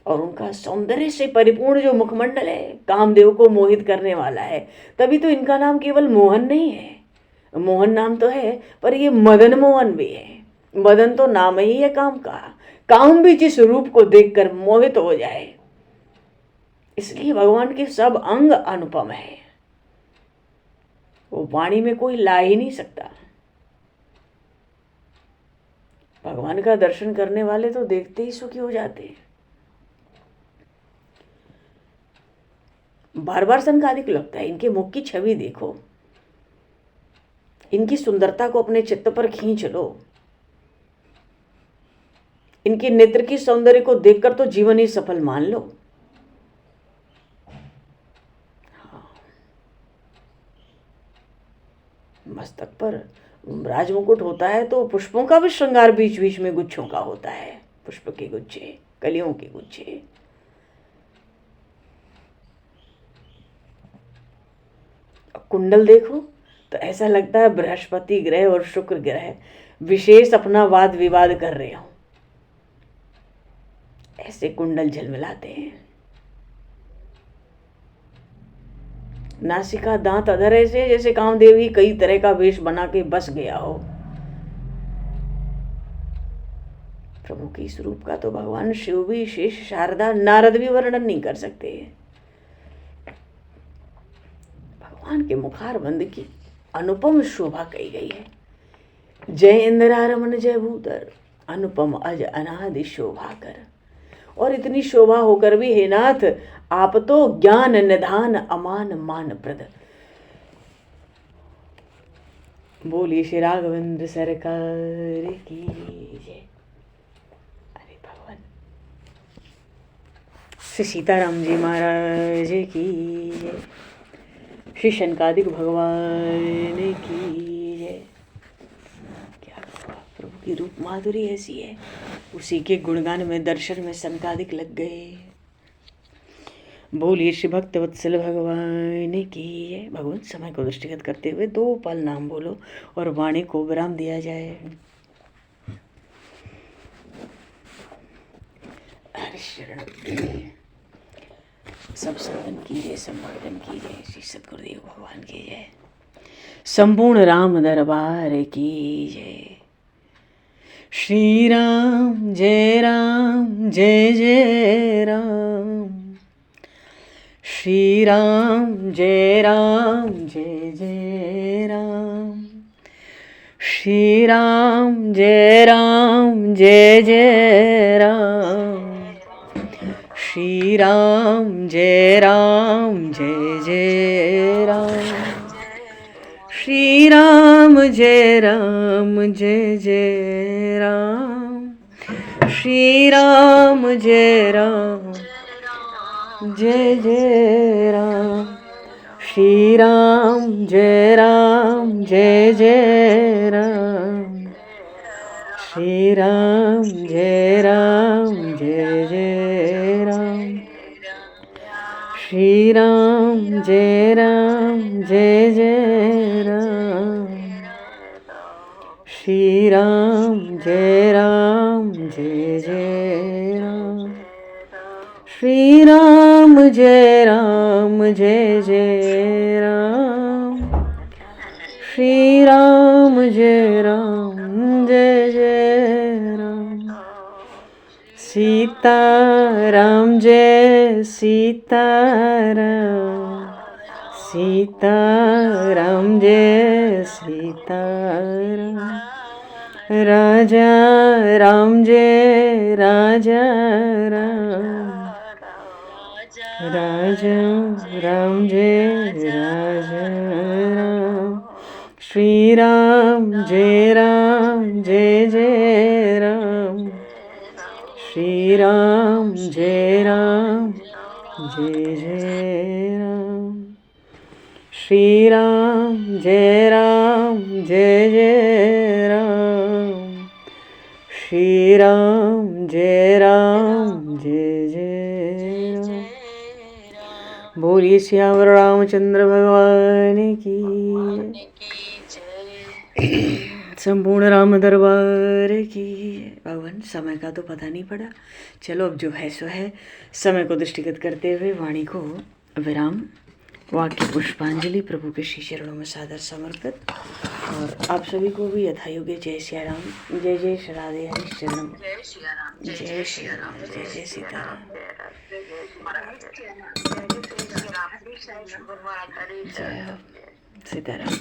और उनका सौंदर्य से परिपूर्ण जो मुखमंडल है कामदेव को मोहित करने वाला है। तभी तो इनका नाम केवल मोहन नहीं है, मोहन नाम तो है पर ये मदन मोहन भी है। मदन तो नाम ही है काम का, काम भी जिस रूप को देखकर मोहित हो जाए। इसलिए भगवान के सब अंग अनुपम है, वो वाणी में कोई ला ही नहीं सकता। भगवान का दर्शन करने वाले तो देखते ही सुखी हो जाते हैं। बार बार सनकादिक लगता है, इनके मुख की छवि देखो, इनकी सुंदरता को अपने चित्त पर खींच लो। इनके नेत्र की सौंदर्य को देखकर तो जीवन ही सफल मान लो। हाँ। मस्तक पर राजमुकुट होता है तो पुष्पों का भी श्रृंगार बीच बीच में गुच्छों का होता है, पुष्प के गुच्छे, कलियों के गुच्छे। कुंडल देखो तो ऐसा लगता है बृहस्पति ग्रह और शुक्र ग्रह विशेष अपना वाद विवाद कर रहे हो, ऐसे कुंडल झलमिलाते हैं। नासिका दांत अधर ऐसे जैसे कामदेव ही कई तरह का वेश बना के बस गया हो। प्रभु के इस रूप का तो भगवान शिव भी, शेष, शारदा, नारद भी वर्णन नहीं कर सकते। भगवान के मुखारबंद की अनुपम शोभा कही गई है। जय इंदिरा रमन जय भूतर, अनुपम अज अनादि शोभा कर। और इतनी शोभा होकर भी हे नाथ आप तो ज्ञान निधान अमान मान प्रद। बोलिए श्री राघवेंद्र सरकार की जय। अरे भगवान श्री सीताराम जी महाराज की जय। श्री शनकादिक भगवान की जय। क्या प्रभु की रूप माधुरी ऐसी है, उसी के गुणगान में दर्शन में सनकादिक लग गए। बोलिए श्री भक्त वत्सल भगवान की जय। भगवान समय को दृष्टिगत करते हुए 2 पल नाम बोलो और वाणी को विराम दिया जाए। हरि शरण सब संतन की जय, संवर्धन की जय। श्री सद्गुरुदेव भगवान की जय। संपूर्ण राम दरबार की जय। श्री राम जय जय राम। श्री राम जय जय राम। श्री राम जय जय राम। श्री राम जय जय राम। श्री राम जय जय राम। श्री राम जय जय राम। श्री राम जय जय राम। श्री राम जय राम जय राम जय जय राम, श्री राम जय राम जय जय राम, श्री राम जय राम जय जय राम, श्री राम जय राम जय जय राम, सीता राम जय सीता राम, सीता राम जय सीता राम, राजा राम जय राजा राम, राजा राम जय राजा राम, श्री राम जय जय राम, श्री राम जय जय राम, श्री राम जय जय राम, श्री राम जय जय राम। बोलिए श्यावर रामचंद्र भगवान की, संपूर्ण राम दरबार की। भगवान समय का तो पता नहीं पड़ा। चलो अब जो है सो है, समय को दृष्टिगत करते हुए वाणी को विराम। वाक्य पुष्पांजलि प्रभु के श्री चरणों में सादर समर्पित। और आप सभी को भी यथायोग्य जय श्री राम, जय जय श्री राधे हरि चरणम, जय श्री राम, जय जय सीताराम, जय सीताराम।